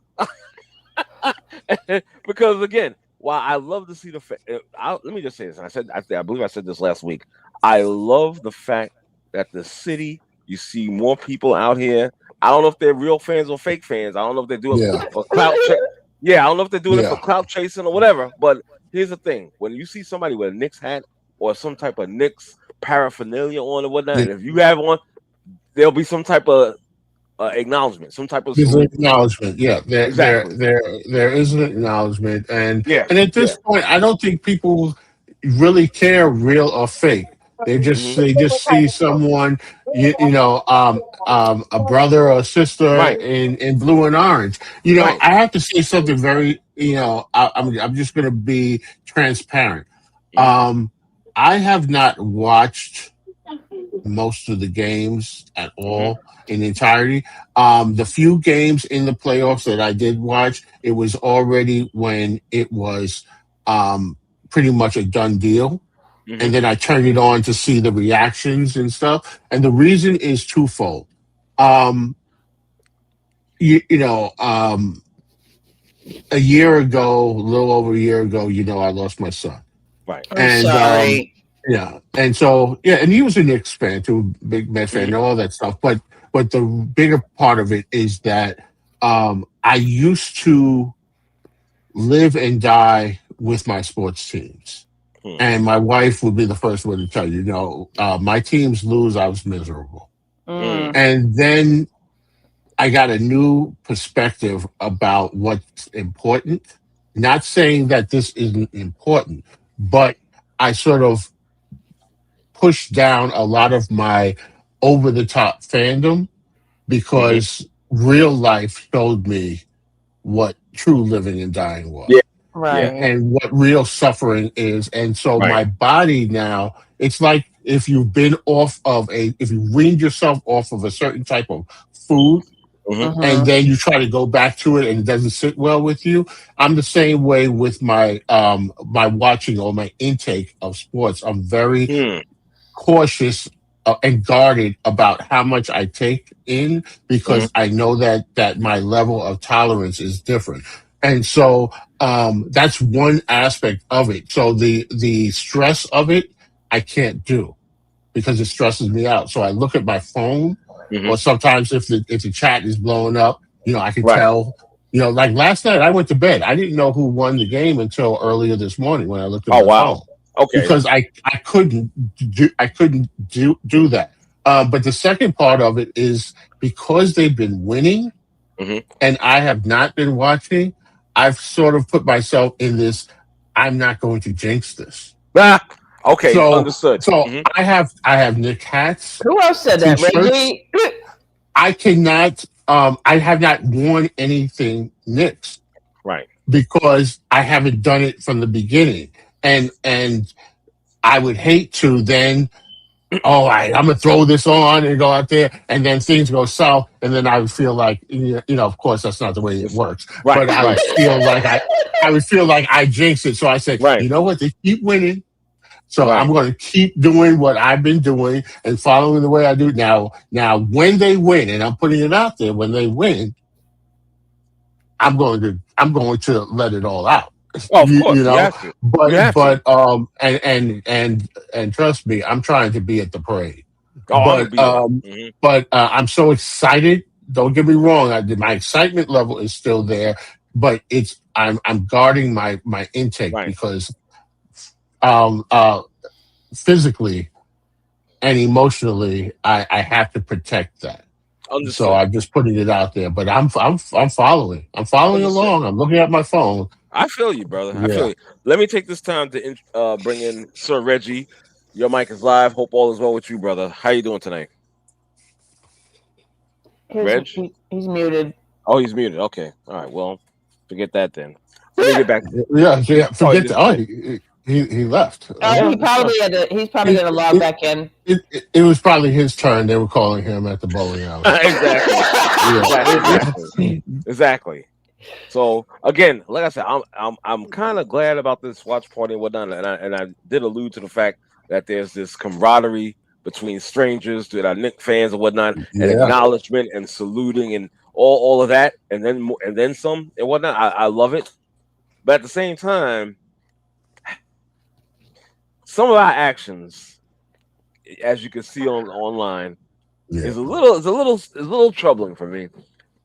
because again, while I love to see let me just say this. And I believe I said this last week. I love the fact that the city, you see more people out here. I don't know if they're real fans or fake fans. I don't know if they're doing it for clout. I don't know if they're doing it for clout chasing or whatever. But here's the thing: when you see somebody with a Knicks hat or some type of Knicks paraphernalia on or whatnot, and if you have one, there'll be some type of acknowledgement, some type of acknowledgement. Yeah, exactly. There is an acknowledgement, and at this point, I don't think people really care real or fake. They just see someone, a brother or sister in blue and orange. I have to say something very, I'm just going to be transparent. I have not watched most of the games at all in entirety. The few games in the playoffs that I did watch, it was already when it was pretty much a done deal. And then I turned it on to see the reactions and stuff. And the reason is twofold. A year ago, a little over a year ago, I lost my son. Right. I'm sorry. And so, and he was a Knicks fan too, big Met fan, and all that stuff. But the bigger part of it is that I used to live and die with my sports teams. And my wife would be the first one to tell you, my teams lose, I was miserable. And then I got a new perspective about what's important. Not saying that this isn't important, but I sort of pushed down a lot of my over-the-top fandom because real life showed me what true living and dying was. Right. And what real suffering is. And so my body now, it's like if you've been if you weaned yourself off of a certain type of food and then you try to go back to it and it doesn't sit well with you. I'm the same way with my my watching or my intake of sports. I'm very cautious and guarded about how much I take in because I know that my level of tolerance is different. And so that's one aspect of it. So the stress of it, I can't do because it stresses me out. So I look at my phone, or sometimes if the chat is blowing up, I can tell. Like last night, I went to bed. I didn't know who won the game until earlier this morning when I looked at my phone. Okay. Because I couldn't do that. But the second part of it is because they've been winning, and I have not been watching. I've sort of put myself in this. I'm not going to jinx this. Okay, so, understood. So I have Knicks hats. Who else said that, Reggie? I cannot. I have not worn anything Knicks, right? Because I haven't done it from the beginning, and I would hate to then, all right, I'm gonna throw this on and go out there, and then things go south, and then I would feel like, of course, that's not the way it works. Right, but I would feel like I jinxed it. So I said, you know what? They keep winning, so I'm going to keep doing what I've been doing and following the way I do now. Now, when they win, and I'm putting it out there, when they win, I'm going to let it all out. Oh, of course, and trust me, I'm trying to be at the parade. Oh, but I'm so excited. Don't get me wrong. My excitement level is still there, but I'm guarding my intake because physically and emotionally, I have to protect that. Understood. So I'm just putting it out there. But I'm following. I'm following along. I'm looking at my phone. I feel you, brother. I feel you. Let me take this time to bring in Sir Reggie. Your mic is live. Hope all is well with you, brother. How you doing tonight? Reg? He's muted. Oh, he's muted. Okay. All right. Well, forget that then. Let me get back. Forget that. Oh, he left. He's probably gonna log back in. It was probably his turn. They were calling him at the bowling alley. Exactly. So again, like I said, I'm kind of glad about this watch party and whatnot, and I did allude to the fact that there's this camaraderie between strangers, to our Knicks fans and whatnot, and acknowledgement and saluting and all of that, and then some and whatnot. I love it, but at the same time, some of our actions, as you can see online, is a little troubling for me.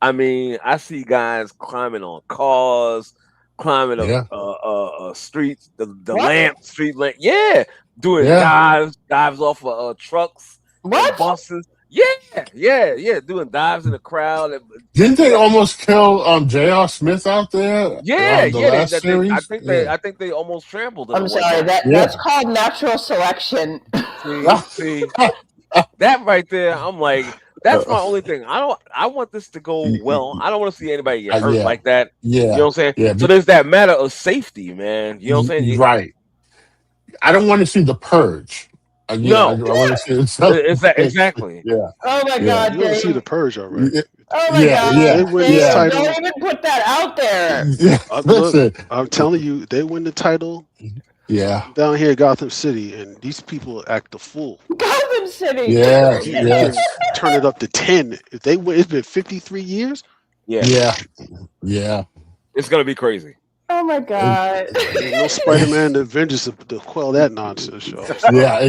I mean, I see guys climbing on cars, climbing up streets, the street lamp, doing dives off of trucks, buses, doing dives in the crowd. Didn't they almost kill J.R. Smith out there? I think they almost trampled him. I'm sorry, that's called natural selection. See, that right there, I'm like, that's my only thing. I want this to go well. I don't want to see anybody get hurt like that. You know what I'm saying? Yeah, so there's that matter of safety, man. You know what I'm saying? Right. I don't want to see the purge. I want to see exactly. Yeah. Oh my God! You want to see the purge already? Oh my God! They win this title. Don't even put that out there. Look, I'm telling you, they win the title. Yeah. Down here, Gotham City, and these people act a fool. Gotham City. Yeah. Turn it up to 10. If they win, it's been 53 years. Yeah. It's gonna be crazy. Oh my God! There's no Spider-Man and the Avengers to quell that nonsense, y'all. Yeah.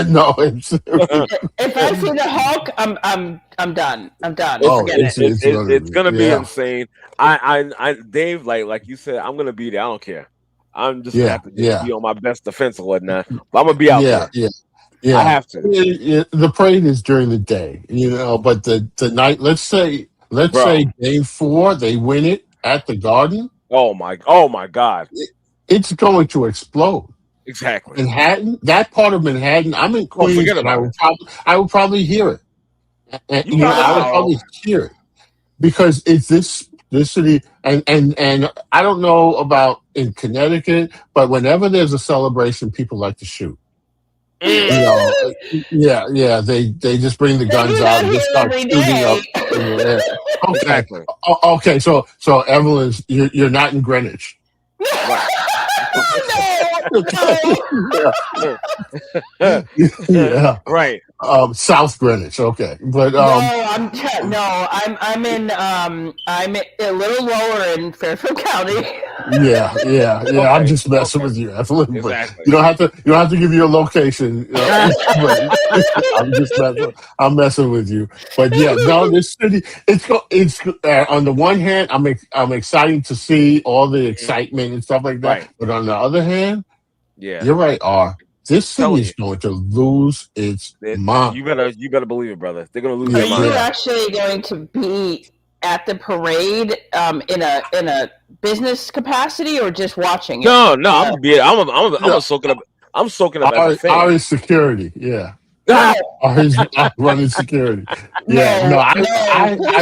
No. If I see the Hulk, I'm done. I'm done. It's gonna be insane. I Dave, like you said, I'm gonna be there. I don't care. I'm just gonna have to be on my best defense or whatnot. But I'm gonna be out there. Yeah. I have to. The parade is during the day, but the night. Let's say game 4, they win it at the Garden. Oh my God! It's going to explode. Exactly. Manhattan, that part of Manhattan. I'm in Queens, and I would probably hear it. I would probably hear it because it's this city, and I don't know about in Connecticut, but whenever there's a celebration, people like to shoot. They just bring the guns out and just start shooting up. Exactly. Okay, so Evelyn, you're not in Greenwich. Right. South Greenwich. Okay, but I'm a little lower in Fairfield County. Okay. I'm just messing with you, Evelyn. Exactly. You don't have to give your location. I'm messing with you. But this city. It's on the one hand, I'm excited to see all the excitement and stuff like that. Right. But on the other hand, you're right, R. This city is going to lose its mind. You better believe it, brother. They're going to lose Are their mind. you actually going to be at the parade in a business capacity or just watching it? No, I'm soaking up. I'm soaking up as a fan. R is security. Yeah. R is running security. I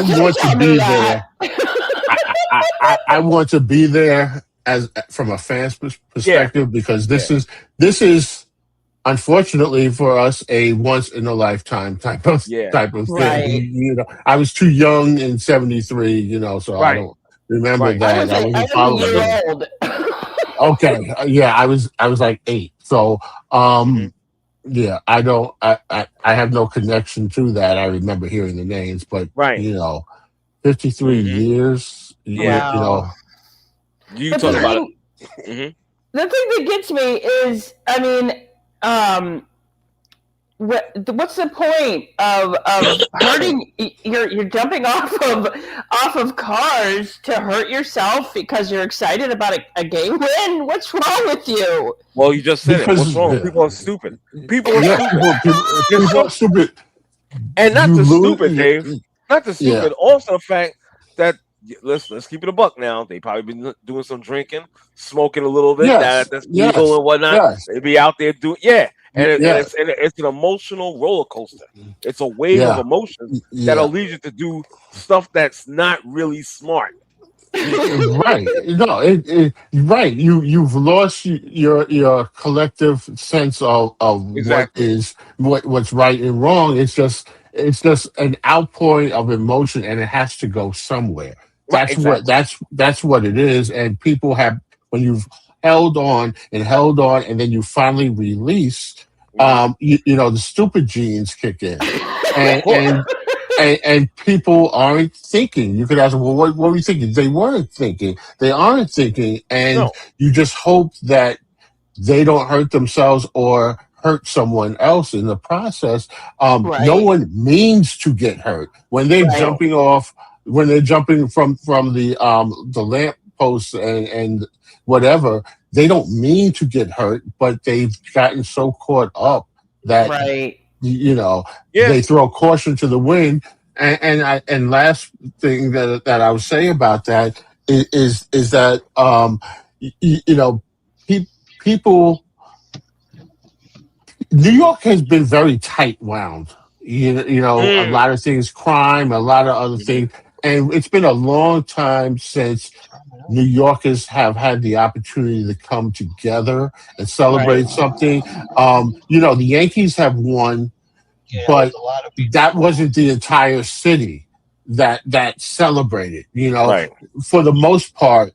want to be there. I want to be there as from a fan's perspective because this this is unfortunately for us a once in a lifetime type of thing. Right. You know, I was too young in '73. You know, so I don't remember that. I wasn't following a year old. Okay, yeah, I was like 8. So, yeah, I don't. I have no connection to that. I remember hearing the names, but you know, 53 years. Wow. You know, you talking about it. The thing that gets me is, I mean, what's the point of hurting? You're jumping off of cars to hurt yourself because you're excited about a game win. What's wrong with you? Well, you just said it. What's wrong? People are stupid. People are stupid. And not the stupid, Dave. Not the stupid. Also, the fact that let's keep it a buck now. They probably been doing some drinking, smoking a little bit. That's legal and whatnot. They be out there doing and it's an emotional roller coaster. It's a wave of emotions that'll lead you to do stuff that's not really smart. Right. No, right. You've lost your collective sense of what's right and wrong. It's just an outpouring of emotion, and it has to go somewhere. That's what it is. And people have, when you've held on, and then you finally release, you know, the stupid genes kick in, and people aren't thinking. You could ask them, well, what were you thinking? They weren't thinking. They aren't thinking, and you just hope that they don't hurt themselves or hurt someone else in the process. No one means to get hurt when they're jumping off. When they're jumping from the lamp posts and whatever, they don't mean to get hurt, but they've gotten so caught up that you know they throw caution to the wind. And last thing that I would say about that is that you know, people. New York has been very tight wound. You know, a lot of things, crime, a lot of other things. And it's been a long time since New Yorkers have had the opportunity to come together and celebrate something. You know, the Yankees have won, but that wasn't the entire city that celebrated. You know, for the most part,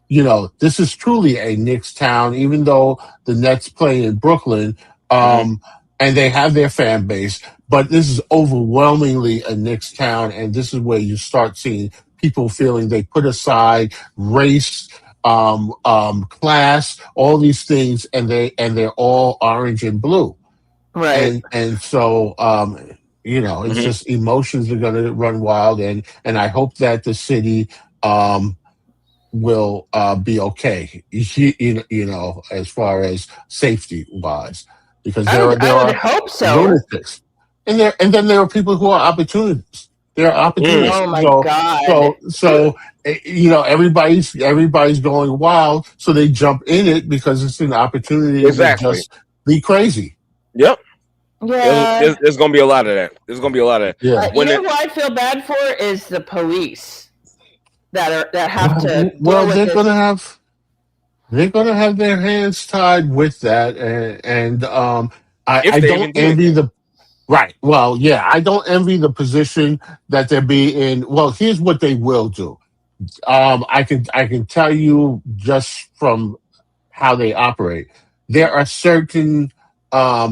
you know, this is truly a Knicks town, even though the Nets play in Brooklyn, and they have their fan base. But this is overwhelmingly a Knicks town, and this is where you start seeing people feeling they put aside race, class, all these things, and they're all orange and blue, and so you know, it's just emotions are going to run wild, and I hope that the city will be okay, you know, as far as safety wise, because there are hope so. lunatics. And then there are people who are opportunists. There are opportunists. Oh my God! So you know, everybody's going wild, so they jump in it because it's an opportunity to just be crazy. Yep. Yeah. There's going to be a lot of that. Yeah. You know who I feel bad for is the police that have to. Well, they're going to have their hands tied with that, and I don't envy the. Right. Well, yeah, I don't envy the position that they're in. Well, here's what they will do. I can tell you just from how they operate. There are certain there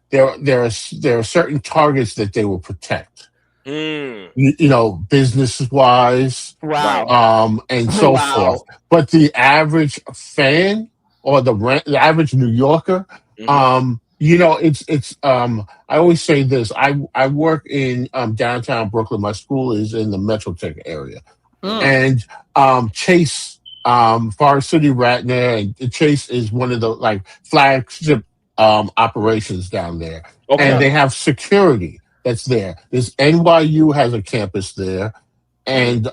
are certain targets that they will protect. You know, business wise, and so forth. But the average fan or the average New Yorker, you know, it's I always say this. I work in downtown Brooklyn. My school is in the Metrotech area. And Chase, Forest City Ratner, and Chase is one of the like flagship operations down there. And they have security that's there. This NYU has a campus there, and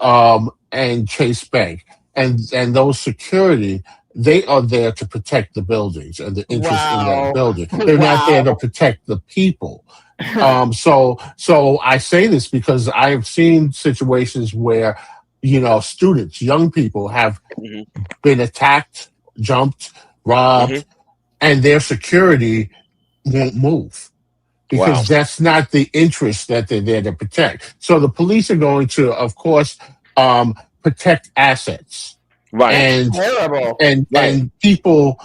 Chase Bank. And those security, they are there to protect the buildings and the interest in that building. They're not there to protect the people. So I say this because I've seen situations where, you know, students, young people have been attacked, jumped, robbed, and their security won't move because that's not the interest that they're there to protect. So the police are going to, of course, protect assets. Right. And terrible. And people,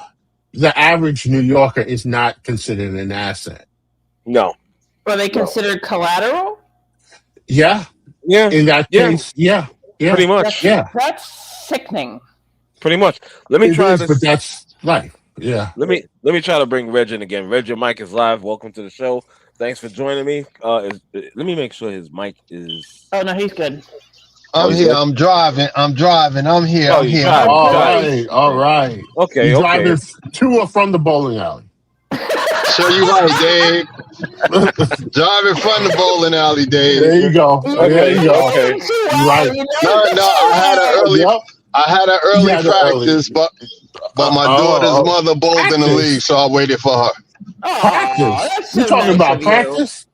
the average New Yorker is not considered an asset. No. Are they considered collateral? Yeah. Yeah. In that case, yeah. Pretty much. That's sickening. Pretty much. Let me try this. But that's life. Yeah. Let me try to bring Reg in again. Reg, your mic is live. Welcome to the show. Thanks for joining me. Let me make sure his mic is. Oh no, he's good. I'm here. I'm driving. I'm here. I'm here. All right. Okay. You driving to or from the bowling alley? Sure, you right, Dave. Driving from the bowling alley, Dave. There you go. There you go. Okay. Right. No. I had an early practice, but my daughter's mother bowled in the league, so I waited for her. Practice. You talking about practice?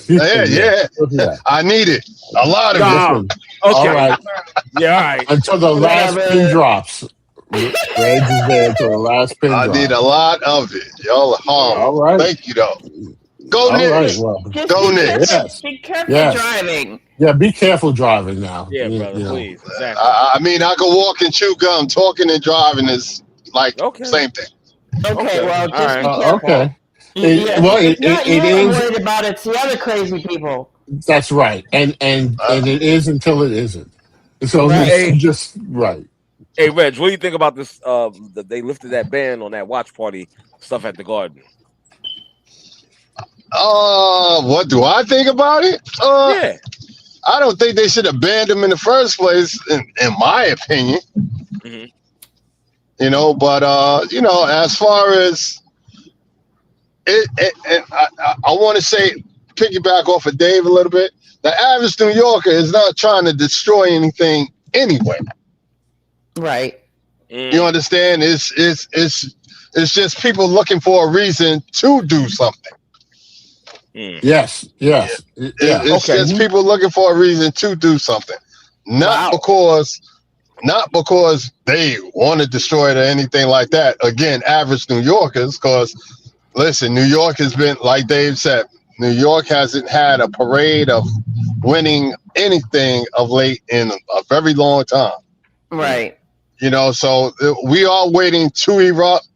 Yeah. I need it. A lot of it. Okay. All right. Yeah, all right. Until the last pin drops. Reg is there until the last pin drops. I need a lot of it. Y'all are hard. All right. Thank you, though. Go, Knicks. Right, Go, Knicks. Yes. Be careful driving. Yeah, be careful driving now. Yeah, brother, please. Exactly. I mean, I could walk and chew gum. Talking and driving is like same thing. Okay, well, just be careful. Okay. It is worried about it's the other crazy people. That's right, and it is until it isn't. So just right. Hey, Reg, what do you think about this? That they lifted that ban on that watch party stuff at the Garden. What do I think about it? Yeah. I don't think they should have banned him in the first place, in my opinion. Mm-hmm. You know, but as far as I want to say, piggyback off of Dave a little bit. The average New Yorker is not trying to destroy anything anyway. Right. You understand? It's just people looking for a reason to do something. Yes. It's just people looking for a reason to do something, not because they want to destroy it or anything like that. Again, average New Yorkers, because listen, New York has been, like Dave said, New York hasn't had a parade of winning anything of late in a very long time. Right. You know, so we are waiting to erupt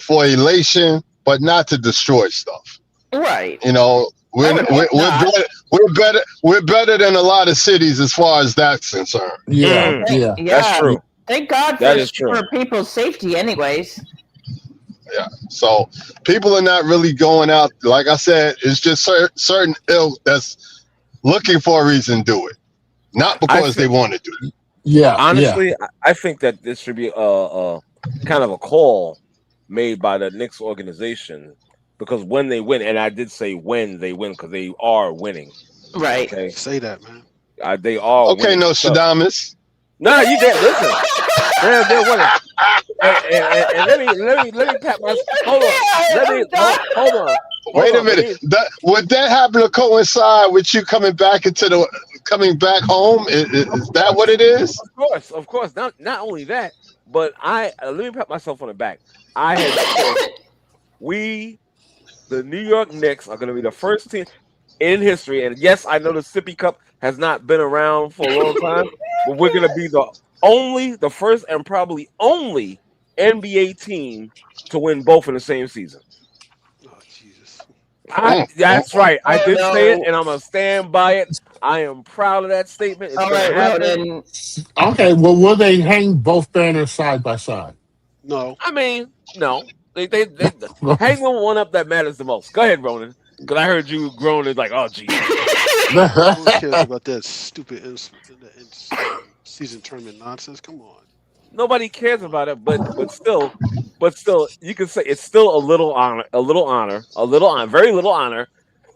for elation, but not to destroy stuff. Right. You know, we're better than a lot of cities as far as that's concerned. Yeah. That's true. Thank God for people's safety, anyways. Yeah. So people are not really going out. Like I said, it's just certain ilk that's looking for a reason to do it, not because they want to do it. Yeah. Honestly, I think that this should be a kind of a call made by the Knicks organization, because when they win, and I did say when they win because they are winning. Right. Okay. Say that, man. They are. Okay, winning. Nostradamus. No, you didn't listen. They're winning. And let me pat my. Hold on. Wait a minute. Would that happen to coincide with you coming back back home? Is that what it is? Of course. Not only that, but let me pat myself on the back. I had said the New York Knicks are going to be the first team in history, and yes, I know the Sippy Cup has not been around for a long time, but we're going to be the first and probably only NBA team to win both in the same season. Oh, Jesus. That's right. I did say it, and I'm going to stand by it. I am proud of that statement. All right, then. Okay, well, will they hang both banners side by side? No. I mean, no. They hang the one up that matters the most. Go ahead, Ronan. Because I heard you groaning like, oh, geez. Who cares about that stupid season tournament nonsense? Come on. Nobody cares about it, but still, you can say it's still very little honor,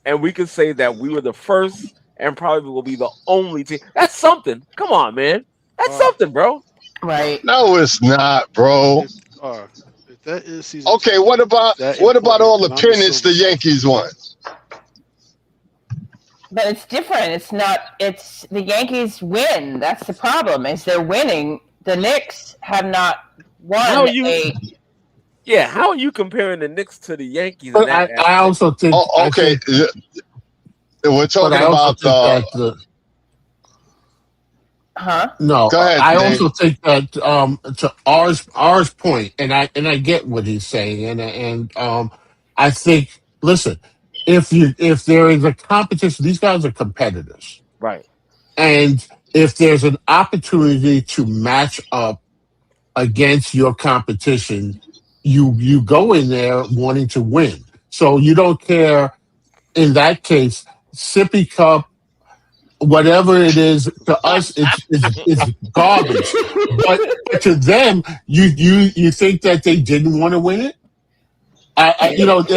and we can say that we were the first and probably will be the only team. That's something. Come on, man. That's something, bro. Right. No, it's not, bro. If that is season. Okay, what about all the pennants the Yankees won? But it's different. It's not. It's the Yankees win. That's the problem. Is they're winning. The Knicks have not won Yeah, how are you comparing the Knicks to the Yankees? But I also think. Oh, okay. We're talking about the. Huh? No, go ahead, I Dave. also think that to ours point, and I get what he's saying, and I think listen, if there is a competition, these guys are competitors, right? And if there's an opportunity to match up against your competition, you go in there wanting to win. So you don't care in that case, sippy cup, whatever it is, to us it's garbage. But to them, you think that they didn't want to win it?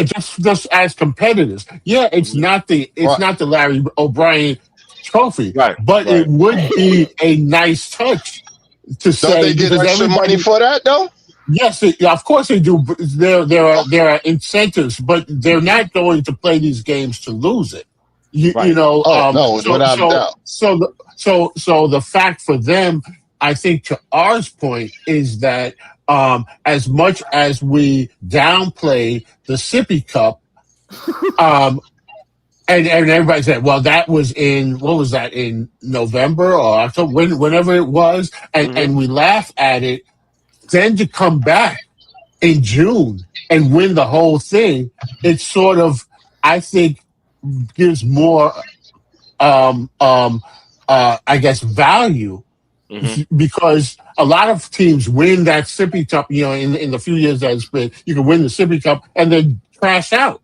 Just as competitors. Yeah, it's not the Larry O'Brien trophy, but it would be a nice touch to say. Don't they get extra money for that though? Yes, of course they do. There are incentives, but they're not going to play these games to lose it. No, without a doubt. So the fact for them, I think, to ours point, is that as much as we downplay the sippy cup, and everybody said, well, that was in November or October, whenever it was, and we laugh at it. Then to come back in June and win the whole thing, it sort of, I think, gives more, I guess, value, because a lot of teams win that sippy cup. In the few years that it's been, you can win the sippy cup and then crash out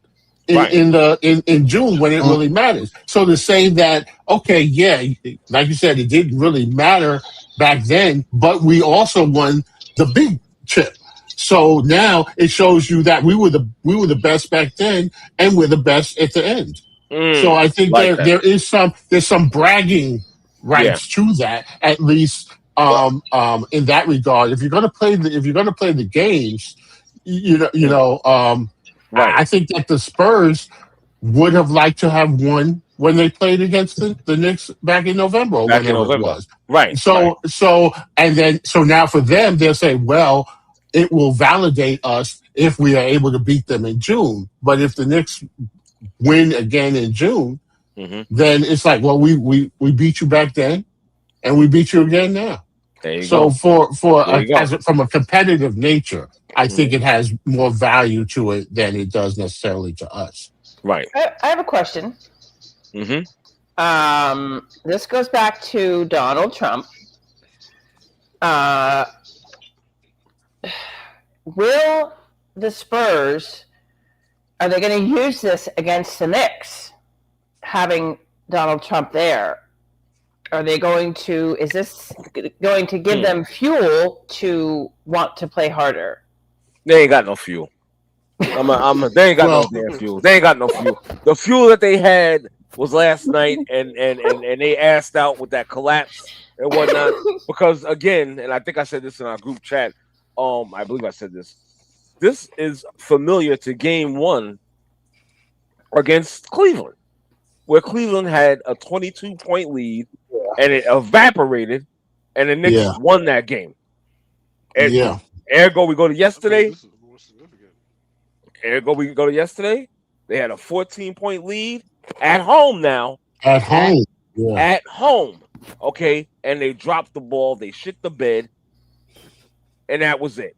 in June when it really matters. So to say that, okay, yeah, like you said, it didn't really matter back then, but we also won the big chip. So now it shows you that we were the best back then, and we're the best at the end. So I think there's some bragging rights to that, at least in that regard. If you're going to play the games, I think that the Spurs would have liked to have won when they played against the Knicks back in November or whenever it was. Right. So now for them, they'll say, well, it will validate us if we are able to beat them in June. But if the Knicks win again in June, then it's like, well, we beat you back then, and we beat you again now. So from a competitive nature, I think it has more value to it than it does necessarily to us. Right. I have a question. This goes back to Donald Trump. Will the Spurs, are they going to use this against the Knicks, having Donald Trump there? Are they going to, is this going to give them fuel to want to play harder? They ain't got no fuel. They ain't got no damn fuel. They ain't got no fuel. The fuel that they had was last night, and they asked out with that collapse and whatnot. Because again, and I think I said this in our group chat. I believe I said this. This is familiar to Game 1 against Cleveland, where Cleveland had a 22-point lead, and it evaporated, and the Knicks won that game. And ergo, we go to yesterday. They had a 14-point lead at home now. At home. At home. Okay. And they dropped the ball. They shit the bed. And that was it.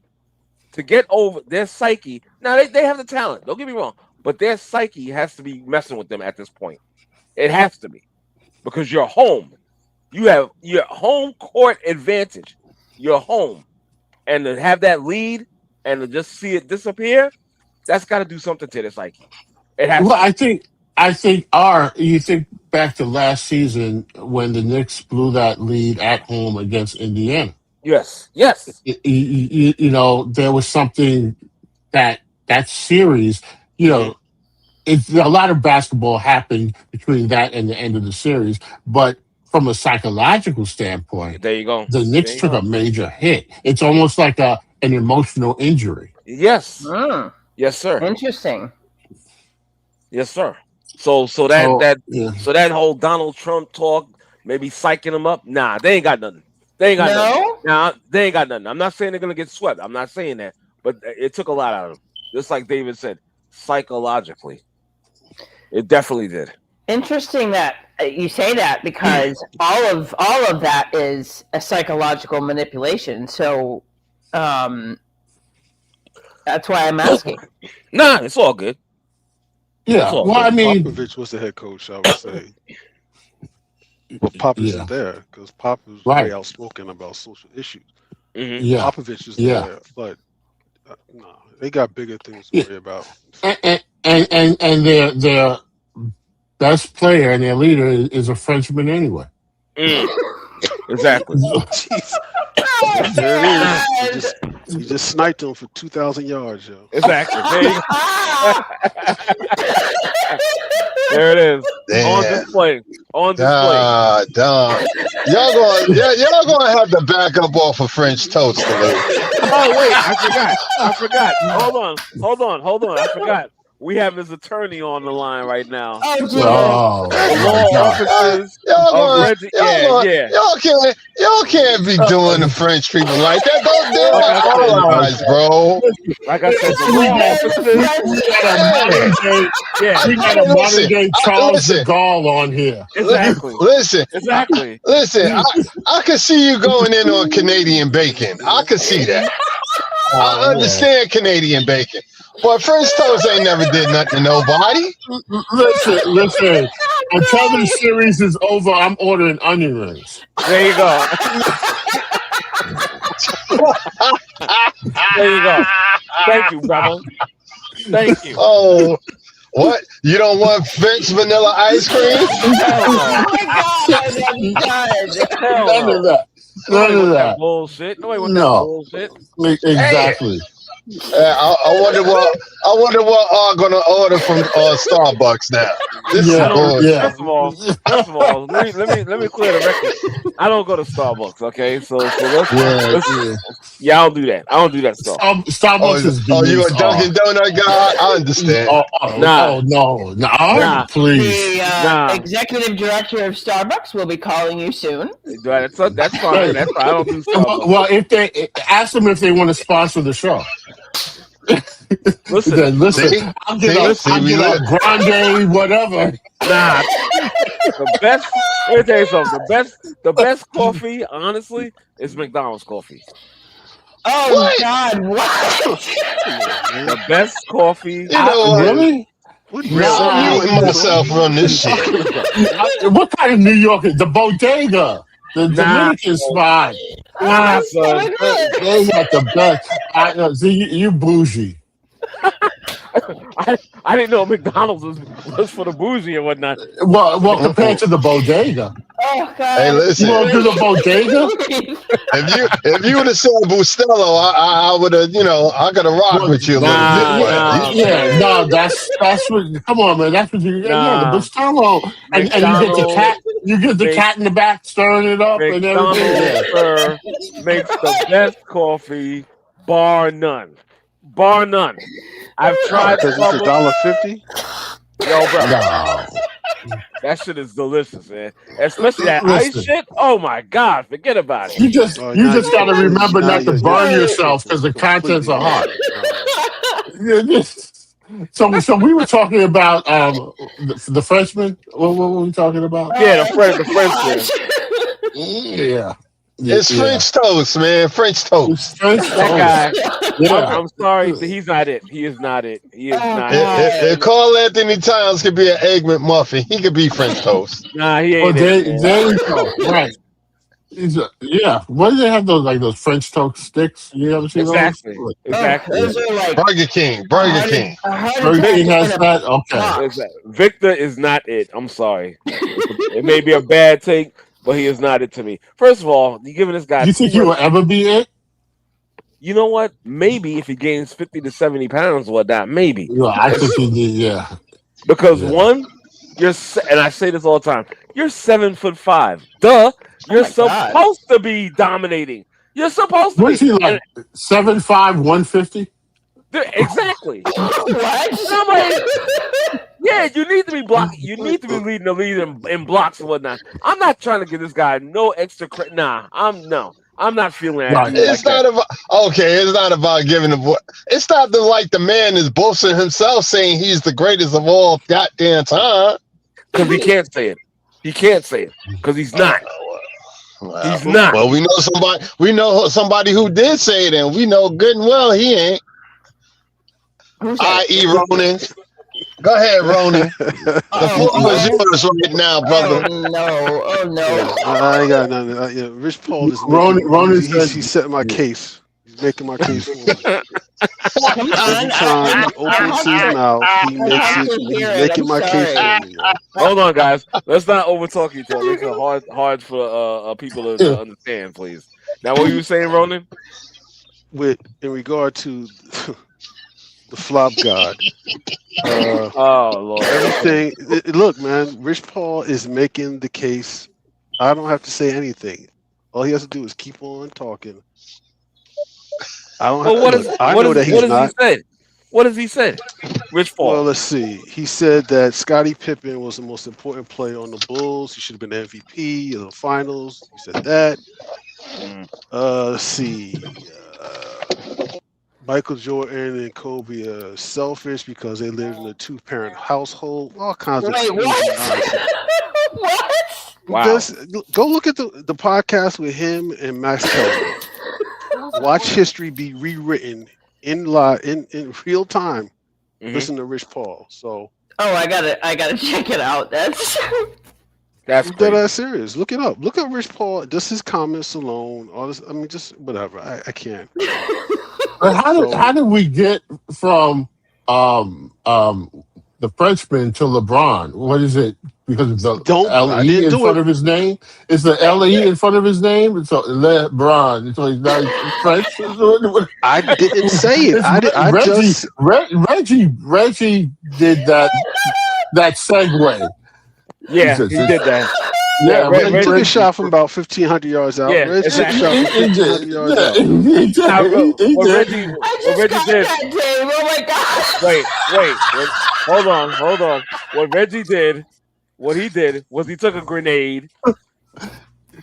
To get over their psyche. Now, they have the talent. Don't get me wrong. But their psyche has to be messing with them at this point. It has to be. Because you're home. You have your home court advantage. You're home. And to have that lead and to just see it disappear, that's got to do something to their psyche. It has. Well, I think you think back to last season when the Knicks blew that lead at home against Indiana. Yes. There was something that series, it's a lot of basketball happened between that and the end of the series, but from a psychological standpoint, there you go. The Knicks took a major hit. It's almost like an emotional injury. Yes. Yes, sir. Interesting. Yes, sir. So that whole Donald Trump talk, maybe psyching them up. Nah, they ain't got nothing. They ain't got nothing. Nah, they ain't got nothing. I'm not saying they're gonna get swept. I'm not saying that. but it took a lot out of him. Just like David said, psychologically, it definitely did. Interesting that you say that, because all of that is a psychological manipulation. So that's why I'm asking. Nah, it's all good. Yeah, well, I mean, Popovich was the head coach, I would say. But Pop isn't there because Pop is very outspoken about social issues. Mm-hmm. Yeah, Popovich is there, but no, they got bigger things to worry about. And their best player and their leader is a Frenchman anyway. Exactly. There it is. You just sniped him for 2,000 yards, yo. Exactly. There it is. Damn. On display. Y'all gonna have to back up off of French toast today. Oh wait, I forgot. Hold on. I forgot. We have his attorney on the line right now. Oh, Y'all can't be doing the French people like that. Don't do it, bro. Like I said, the law officers. We got a modern day Charles de Gaulle on here. Exactly. Listen. I can see you going in on Canadian bacon. I can see that. I understand Canadian bacon. But French toast ain't never did nothing to nobody. Listen. Until this series is over, I'm ordering onion rings. There you go. Thank you, brother. Thank you. Oh, what? You don't want French vanilla ice cream? None of that. None of that. Bullshit. Nobody want that bullshit. Exactly. I wonder what I'm gonna order from Starbucks now. This is bullshit. First of all, let me clear the record. I don't go to Starbucks, okay? So let's I don't do that. I don't do that stuff. Starbucks is you a Dunkin' Donut guy? I understand. No, please. The executive director of Starbucks will be calling you soon. That's fine. That's fine. I don't do Starbucks. Well, if they ask them if they want to sponsor the show. Listen. I'll get a grande, whatever. Nah, the best. Let me tell you something. The best coffee, honestly, is McDonald's coffee. Oh what? God! What? The best coffee. Really? Muting myself on this shit. What kind of New York is the bodega? The Dominican spot. Nah, son. They got the best. You bougie. I didn't know McDonald's was for the bougie and whatnot. Well, compared to the bodega. Oh God! Hey, listen. You want to do the bodega? if you would have said Bustelo, I would have. I gotta rock with you a little bit. That's what. Come on, man. That's what you. Yeah, the Bustelo, and you get the cat. You get the cat in the back stirring it up and everything. Makes the best coffee, bar none. I've tried. Because it's $1.50. Yo, bro. That shit is delicious, man. Especially that ice shit. Oh my God, forget about it. You just gotta remember not to burn yourself because the contents are hot. So we were talking about the Frenchman. What were we talking about? Yeah, the Frenchman. Yeah. It's French toast, man. French toast. That guy. I'm sorry, he's not it. He is not it. He is not. If Carl Anthony Towns could be an Egg McMuffin, he could be French toast. Nah, he ain't. There you go. Right. What do they have those French toast sticks? You ever seen those? Exactly. Those are like Burger King. Burger King has that. Okay. Victor is not it. I'm sorry. It may be a bad take, but he is not it to me. First of all, you giving this guy. You think he will ever be it? You know what? Maybe if he gains 50 to 70 pounds or whatnot, maybe. I think he did. Yeah. Because one, and I say this all the time. You're 7'5". Duh. You're supposed to be dominating. You're supposed to. What is he like? 7'5", 150? Exactly. What? Yeah, you need to be blocking. You need to be leading the lead in blocks and whatnot. I'm not trying to give this guy no extra credit. Nah, I'm not feeling that. Right. It's not about it's not about giving the boy. It's not like the man is boasting himself saying he's the greatest of all goddamn time. Because he can't say it. He can't say it because he's not. He's not. Well, we know somebody. We know somebody who did say it, and we know good and well he ain't. I.e. Ronan. Go ahead, Ronan. The floor is yours right now, brother. Oh no! I ain't got nothing. Rich Paul is Ronan says he's setting my case. He's making my case for me. Come Every on, time he opens his mouth, he makes it. He's making my case for me. Hold on, guys. Let's not overtalk each other. Make it hard for people to understand, please. Now, what were you saying, Ronan? In regard to the flop god. Oh Lord! Everything. Look, man. Rich Paul is making the case. I don't have to say anything. All he has to do is keep on talking. I don't. What does he say? Rich Paul. Well, let's see. He said that Scottie Pippen was the most important player on the Bulls. He should have been the MVP of the finals. He said that. Let's see. Michael Jordan and Kobe are selfish because they lived in a two-parent household. All kinds of crazy nonsense. What? Wow. Go look at the podcast with him and Max Kelly. Watch history be rewritten in real time. Listen to Rich Paul. So. Oh, I gotta check it out. That's dead serious. Look it up. Look at Rich Paul. Just his comments alone. All this. I mean, just whatever. I can't. But how did we get from the Frenchman to LeBron? What is it? Because of the L-E in front of his name? Is the L-E in front of his name? So LeBron. So he's not French? I didn't say it. Reggie did that segue. Yeah, he did that. Yeah, Reggie took a shot from about 1,500 yards out. Yeah, Reggie took a shot from 1,500 yards out. What Reggie did. That, Dave. Oh my God. Wait. Hold on. What he did was he took a grenade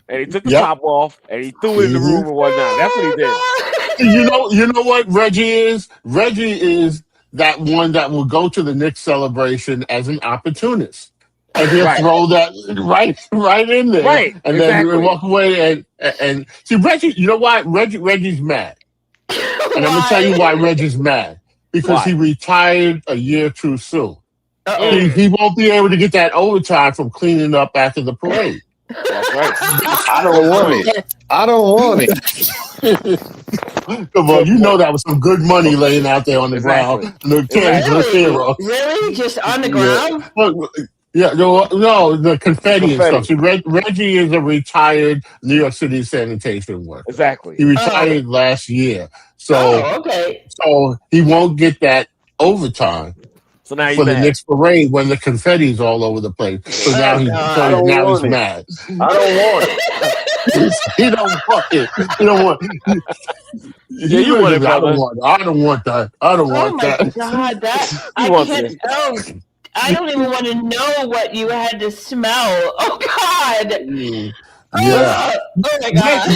and he took the top off and he threw it in the room and whatnot. That's what he did. You know what Reggie is? Reggie is that one that will go to the Knicks celebration as an opportunist. And he'll throw that right in there. Right. And then he'll walk away and see Reggie, you know why? Reggie's mad. And I'm gonna tell you why Reggie's mad. Because he retired a year too soon. He won't be able to get that overtime from cleaning up after the parade. That's right. I don't want it. Come on, you know that was some good money laying out there on the ground. Really? Just on the ground? Yeah, no, the confetti and stuff. See, Reggie is a retired New York City sanitation worker. Exactly. He retired last year. So, so he won't get that overtime. So now for the Knicks parade when the confetti is all over the place. So now he's mad. I don't want it. He don't want it. He don't want it. Yeah, you want it, brother. I don't want that. I don't want that. Oh my God, I don't even want to know what you had to smell. Oh God. Yeah. Oh my God.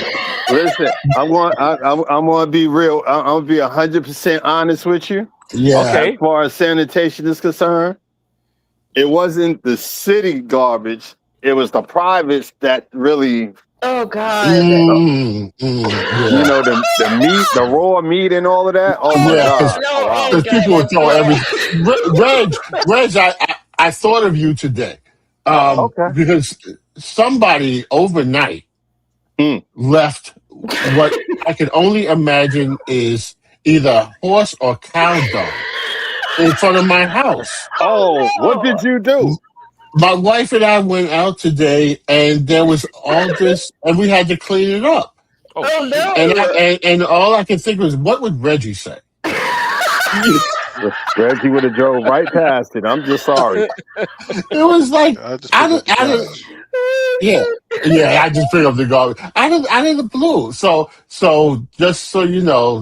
Listen, I'm going to be real. I'm going to be 100% honest with you. Yeah. Okay. As far as sanitation is concerned, it wasn't the city garbage. It was the privates that really. Oh God. You know, the meat, the raw meat and all of that. Oh my God. Because people would throw everything. Reg, I thought of you today. Because somebody overnight left what I could only imagine is either horse or cow dung in front of my house. Oh, what did you do? My wife and I went out today, and there was all this, and we had to clean it up. Oh no! And all I could think was, what would Reggie say? Reggie would have drove right past it. I'm just sorry. It was like I just picked up the garbage out of the blue. So just so you know,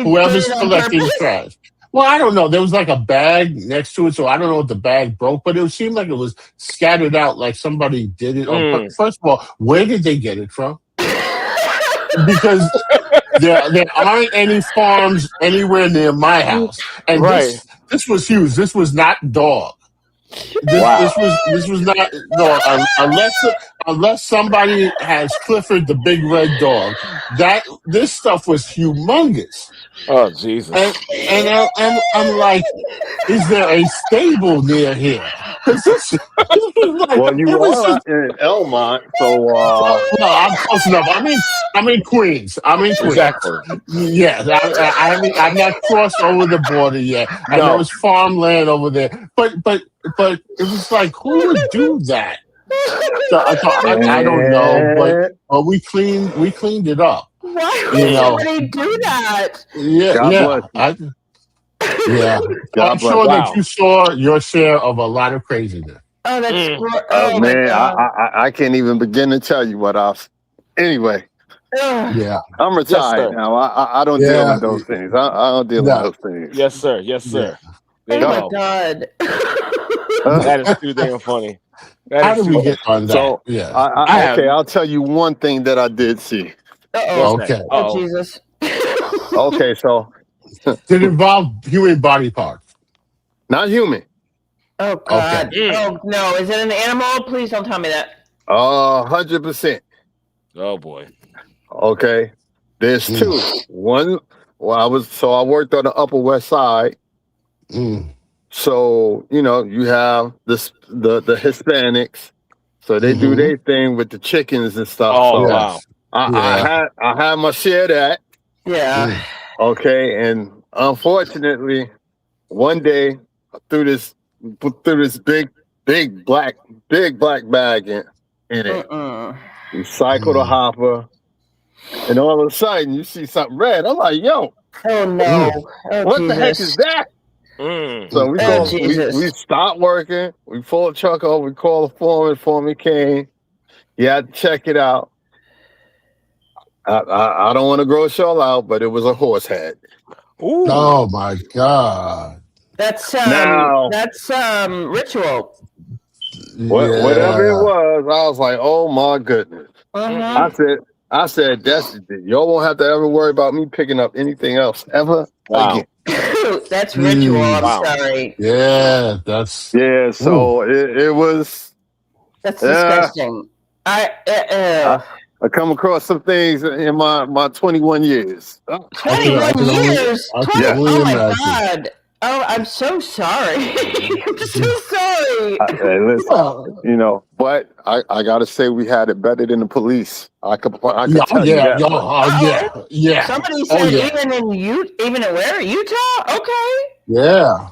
whoever's collecting trash. Well, I don't know. There was like a bag next to it, so I don't know if the bag broke, but it seemed like it was scattered out, like somebody did it. First of all, where did they get it from? because there aren't any farms anywhere near my house, and this was huge. This was not dog. This was not dog unless somebody has Clifford the big red dog. This stuff was humongous. Oh Jesus! And I'm like, is there a stable near here? This was like, well, you are in Elmont, so well, I'm close enough. I'm in Queens. Exactly. Yes, I'm not crossed over the border yet. No. I know it's farmland over there, but it was like, who would do that? So I don't know, but we cleaned it up. Why would somebody do that? Yeah. I'm sure that you saw your share of a lot of craziness. Oh, that's man! I can't even begin to tell you what I've. Anyway, I'm retired now. I don't deal with those things. I don't deal with those things. Yes, sir. Oh my God! That is too damn funny. How did we get on that? So, I'll tell you one thing that I did see. Okay. Oh Jesus. Okay, so did it involve human body parts? Not human. Oh God. Okay. Oh no, is it an animal? Please don't tell me that. 100%. Oh boy. Okay. There's two. One, I worked on the Upper West Side. So, you have the Hispanics. So they do their thing with the chickens and stuff. Oh, so wow. I had my share of that. Yeah. Okay, and unfortunately, one day threw this big black bag in it. You cycle the hopper, and all of a sudden you see something red. I'm like, yo. Oh no. What the heck is that? So we stopped working. We pulled the truck over. We called the foreman. Foreman came. He had to check it out. I don't want to gross y'all out, but it was a horse head. Ooh. Oh my God! That's ritual. Whatever it was, I was like, oh my goodness. I said, y'all won't have to ever worry about me picking up anything else ever again. That's ritual. I'm sorry. Yeah, that's So it was. That's disgusting. I come across some things in my 21 years. 21 years? Oh my God. Oh, I'm so sorry. I'm so sorry. Hey, listen, but I gotta say we had it better than the police. I could tell you that. Yeah. Somebody said even in where? Utah? Okay. Yeah.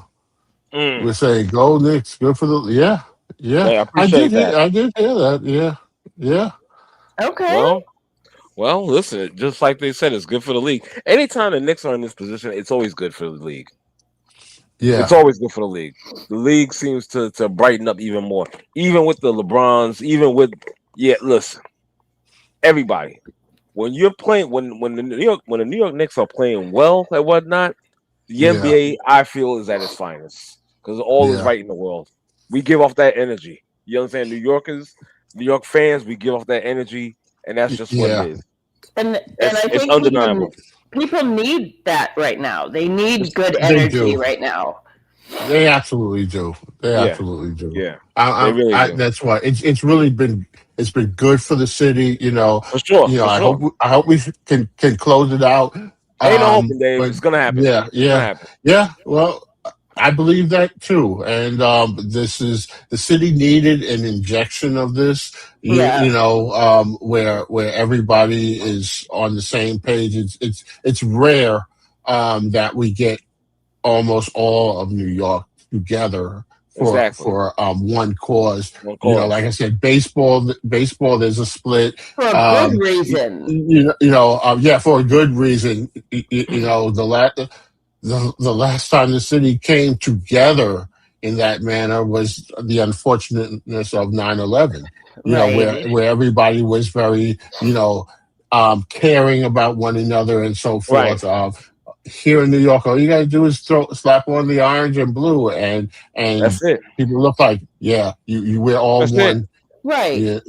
We say go Knicks. Good for the yeah. I appreciate that. I did hear that. Yeah. Okay. Well, listen, just like they said, it's good for the league. Anytime the Knicks are in this position, it's always good for the league. Yeah. It's always good for the league. The league seems to brighten up even more. Even with the LeBrons, listen. Everybody. When you're playing when the New York Knicks are playing well and whatnot, the NBA, I feel, is at its finest. Because all is right in the world. We give off that energy. You understand? New York fans, we give off that energy, and that's just what it is. And I think it's undeniable. People need that right now. They need good energy right now. They absolutely do. Absolutely do. Yeah, they really do. That's why it's really been good for the city. For sure. I hope we can close it out. Ain't no hoping, Dave. It's gonna happen. Yeah. Well, I believe that too, and the city needed an injection of this. Where everybody is on the same page. It's rare that we get almost all of New York together for one cause. Like I said, baseball. There's a split for a good reason. For a good reason. The last time the city came together in that manner was the unfortunateness of 9/11. Where everybody was very caring about one another and so forth. Here in New York, all you gotta do is slap on the orange and blue, and that's it. People look like, we're all that's one. Right. Yeah,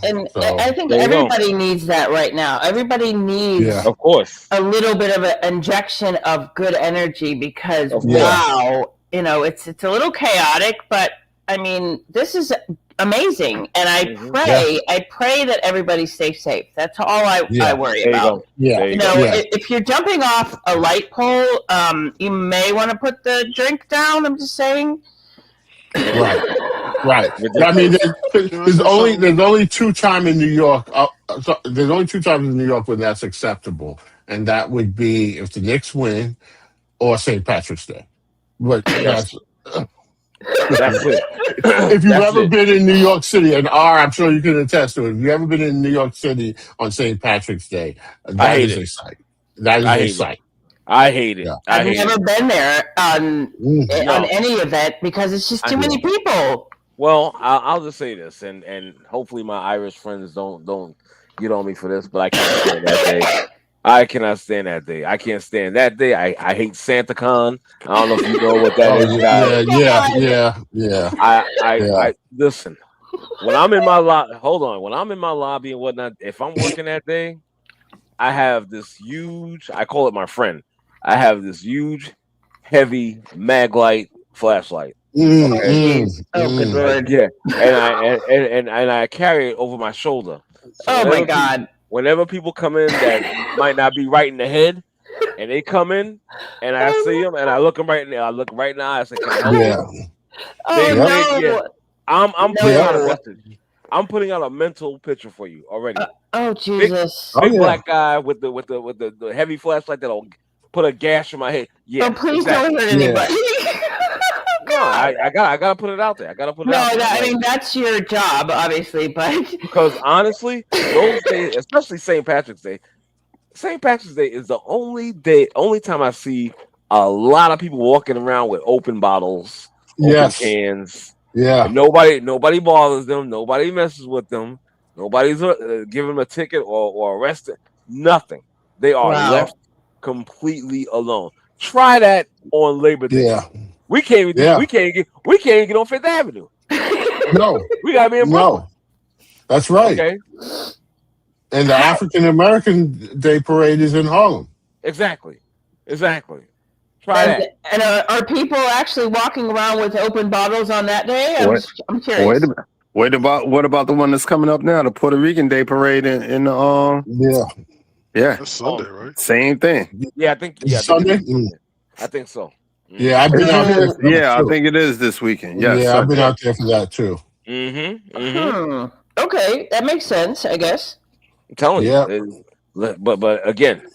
And so, I think everybody needs that right now. Everybody needs, of course, a little bit of an injection of good energy because wow, it's a little chaotic, but I mean, this is amazing, and I pray that everybody stays safe. That's all I worry about. If you're jumping off a light pole, you may want to put the drink down. I'm just saying. Right. I mean, there's only 2 times in New York. There's only 2 times in New York when that's acceptable, and that would be if the Knicks win or St. Patrick's Day. But that's it. If you've ever been in New York City, and I'm sure you can attest to it. If you've ever been in New York City on St. Patrick's Day, that is a sight. That is a sight. I hate it. Yeah. I've never been there on any event because it's just too many people. Well, I'll just say this, and hopefully my Irish friends don't get on me for this, but I can't stand that day. I cannot stand that day. I can't stand that day. I hate SantaCon. I don't know if you know what that is, guys. Yeah. I listen. When I'm in my when I'm in my lobby and whatnot, if I'm working that day, I have this huge. I call it my friend. I have this huge, heavy mag light flashlight. Good Lord. Yeah, and I carry it over my shoulder. So my God. Whenever people come in that might not be right in the head, and they come in, and I see them, and I look them right in there. I look right now. I say, "Can I help you?" I'm putting out a message. I'm putting out a mental picture for you already. Jesus! Big black guy with the heavy flashlight that'll put a gash in my head. Yeah, please don't hurt anybody. No, I gotta put it out there. I gotta put it out there. I mean, that's your job, obviously, but because honestly, those days, especially St. Patrick's Day, St. Patrick's Day is the only time I see a lot of people walking around with open bottles, open cans. Yeah. Nobody bothers them. Nobody messes with them. Nobody's giving them a ticket or arrested. Nothing. They are left completely alone. Try that on Labor Day. Yeah. We can't get on Fifth Avenue. No. We gotta be in Brooklyn. No. That's right. Okay. And the African American Day Parade is in Harlem. Exactly. Try that. And are people actually walking around with open bottles on that day? I'm curious. What about the one that's coming up now, the Puerto Rican Day Parade in the Yeah. That's Sunday, right? Same thing. Yeah, I think Sunday. I think so. Yeah, I've been out there. I think it is this weekend. Yes, I've been out there for that too. Okay, that makes sense, I guess. I'm telling you. But again,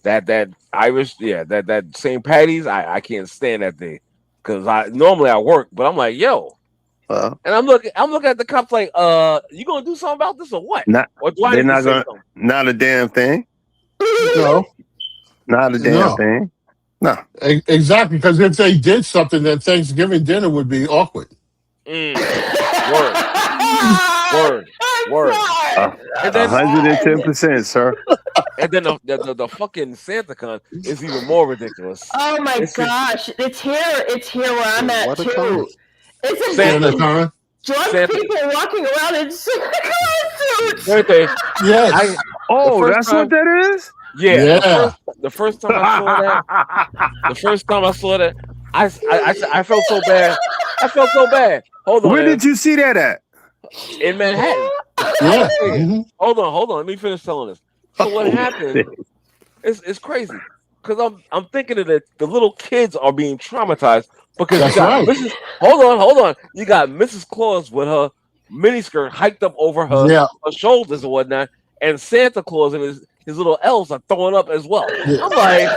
that Irish, that St. Patty's, I can't stand that day because normally I work, but I'm like, yo, and I'm looking at the cops like, you gonna do something about this or what? They're not gonna. Not a damn thing. No, not a damn thing. No, exactly. Because if they did something, then Thanksgiving dinner would be awkward. Word. 110%, sir. And then the fucking SantaCon is even more ridiculous. Oh my gosh, it's here where I'm at too. It's a SantaCon. Drunk people walking around in Santa Claus suits. Yes. That's what that is. Yeah. The first time I saw that, I felt so bad. Hold on. Where did you see that at? In Manhattan. Yeah. Hold on. Let me finish telling this. So what happened? It's crazy because I'm thinking that the little kids are being traumatized because hold on. You got Mrs. Claus with her miniskirt hiked up over her shoulders and whatnot, and Santa Claus and his little elves are throwing up as well. I'm like,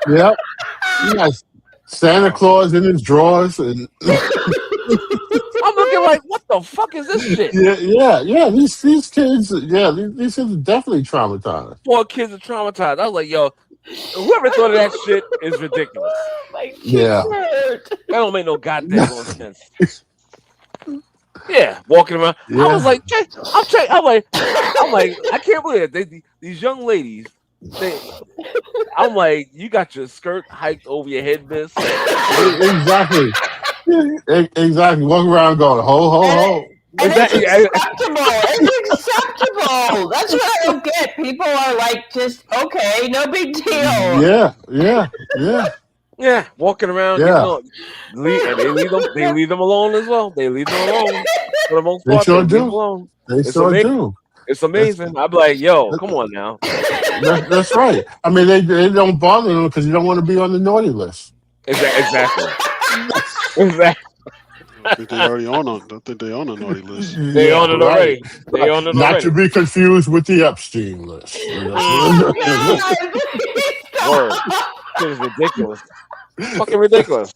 yes, Santa Claus in his drawers and. I'm looking like, what the fuck is this shit? Yeah. These kids, these kids are definitely traumatized. Poor kids are traumatized. I was like, yo, whoever thought of that shit is ridiculous. That don't make no goddamn sense. Yeah, walking around. I was like, I'm like, I can't believe it. These young ladies. I'm like, you got your skirt hiked over your head, miss. Exactly. Walking around going, ho, ho, ho. And it's acceptable. It's acceptable. That's what I don't get. People are like, just okay, no big deal. Yeah, walking around. Yeah. They leave them alone as well. They leave them alone for the most They part. sure Leave do. them alone. They sure do. It's amazing. I'm like, yo, come on now. That's right. I mean, they don't bother them because you don't want to be on the naughty list. Exactly. I think they already on. I think they on the naughty list. They on it already. They on it Not already. to be confused with the Epstein list. Word. It is ridiculous. Fucking ridiculous.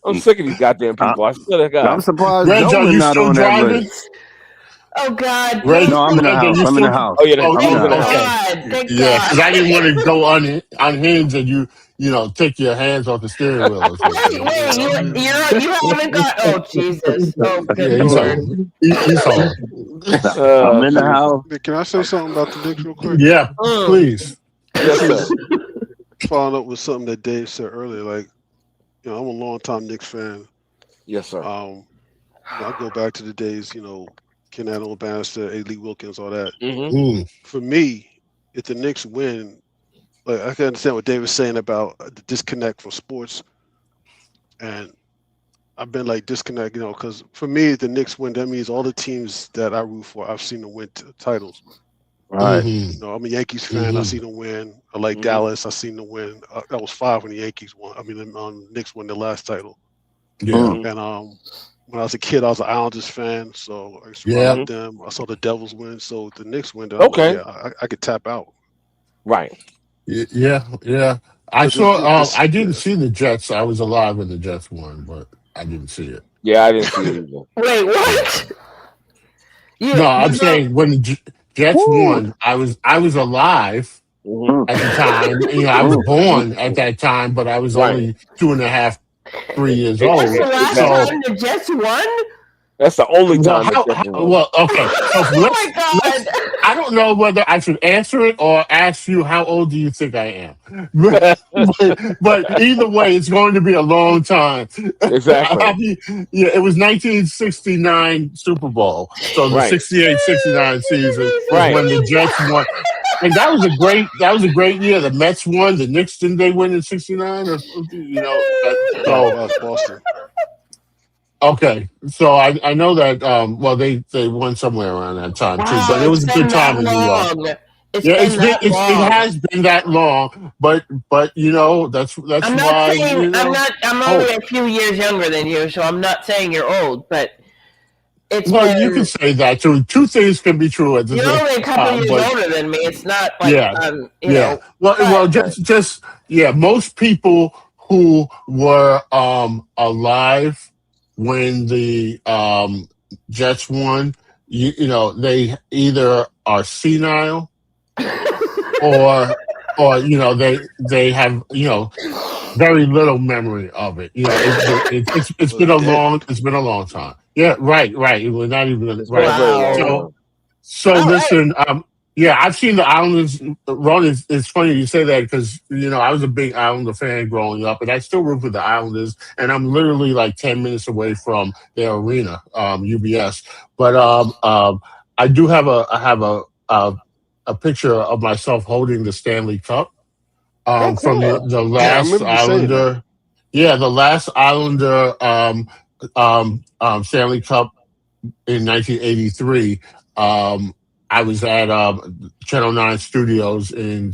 I'm sick of these goddamn people. I swear to God. I'm surprised Reg, are Dolan you not still on that driving? list. Oh God! Reg, No, I'm in the house. I'm in the house. Oh yeah, Oh, I'm thank in the God! house. Thank Yeah, God! because I didn't want to go unhinged and you take your hands off the steering wheel. Or something. Wait, you haven't got? Oh Jesus! Oh good Lord! He's home. I'm in the house. Can I say something about the Knicks real quick? Yeah, please. Yes, sir. Following up with something that Dave said earlier, like, I'm a longtime Knicks fan. Yes, sir. I go back to the days, Ken Adams, Bannister, A. Lee Wilkins, all that. Mm-hmm. For me, if the Knicks win, like I can understand what Dave was saying about the disconnect from sports, and I've been like disconnect, because for me, if the Knicks win, that means all the teams that I root for, I've seen them win titles. Right. I'm a Yankees fan. I seen them win. I like Dallas. I seen them win. That was 5 when the Yankees won. I mean, Knicks won the last title. Yeah. And when I was a kid, I was an Islanders fan, so I used to ride with them. I saw the Devils win, so the Knicks win. Okay. I could tap out. Right. Yeah. I saw. I didn't see the Jets. I was alive when the Jets won, but I didn't see it. Yeah, I didn't see it either. Wait, what? No, I'm saying when the Jets won, I was alive at the time. I was born at that time, but I was only 2.5, 3 years old. That's the last time the Jets won? That's the only time. Okay. So Oh my God! I don't know whether I should answer it or ask you how old do you think I am. But either way, it's going to be a long time. Exactly. It was 1969 Super Bowl, so the 68-69 season was when the Jets won. And that was a great year. The Mets won. The Knicks, didn't they win in '69? That's Boston. Okay, so I know that. They won somewhere around that time too, but it was a good time in New York. It has been that long, but that's I'm not why. saying I'm only a few years younger than you, so I'm not saying you're old, but it's. Well, you can say that too. Two things can be true at the same time. You're only a couple years older than me. It's not like you know. Well, just most people who were alive when the Jets won, they either are senile or they have very little memory of it. It's been a long time. Yeah, right. We're not even right. Wow. So listen, I've seen the Islanders. Ron, it's funny you say that because I was a big Islander fan growing up, and I still root for the Islanders. And I'm literally like 10 minutes away from their arena, UBS. But I do have a picture of myself holding the Stanley Cup from the last Islander. Yeah, the last Islander Stanley Cup in 1983. I was at Channel 9 Studios in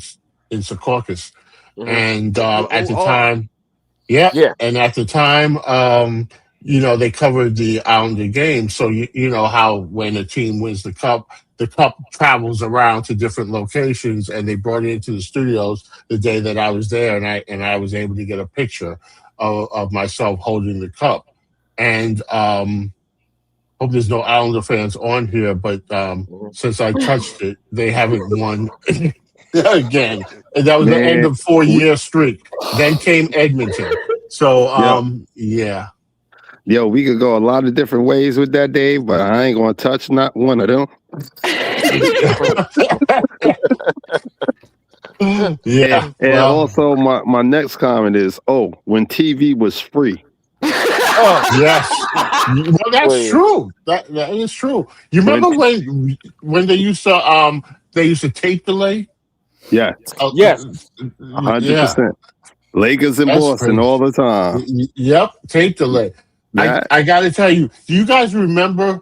Secaucus. And at the time, and at the time, they covered the Islander game. So you know how when a team wins the cup travels around to different locations, and they brought it into the studios the day that I was there, and I was able to get a picture of myself holding the cup. And hope there's no Islander fans on here, but since I touched it, they haven't won again. And that was the end of 4-year streak. Then came Edmonton. So, Yo, we could go a lot of different ways with that, Dave, but I ain't going to touch not one of them. Yeah. And also, my next comment is, when TV was free. Yes. Well, that's true. That is true. You remember when they used to tape delay? Yes. Yes. 100%. Lakers in Boston all the time. Yep, tape delay. I got to tell you, do you guys remember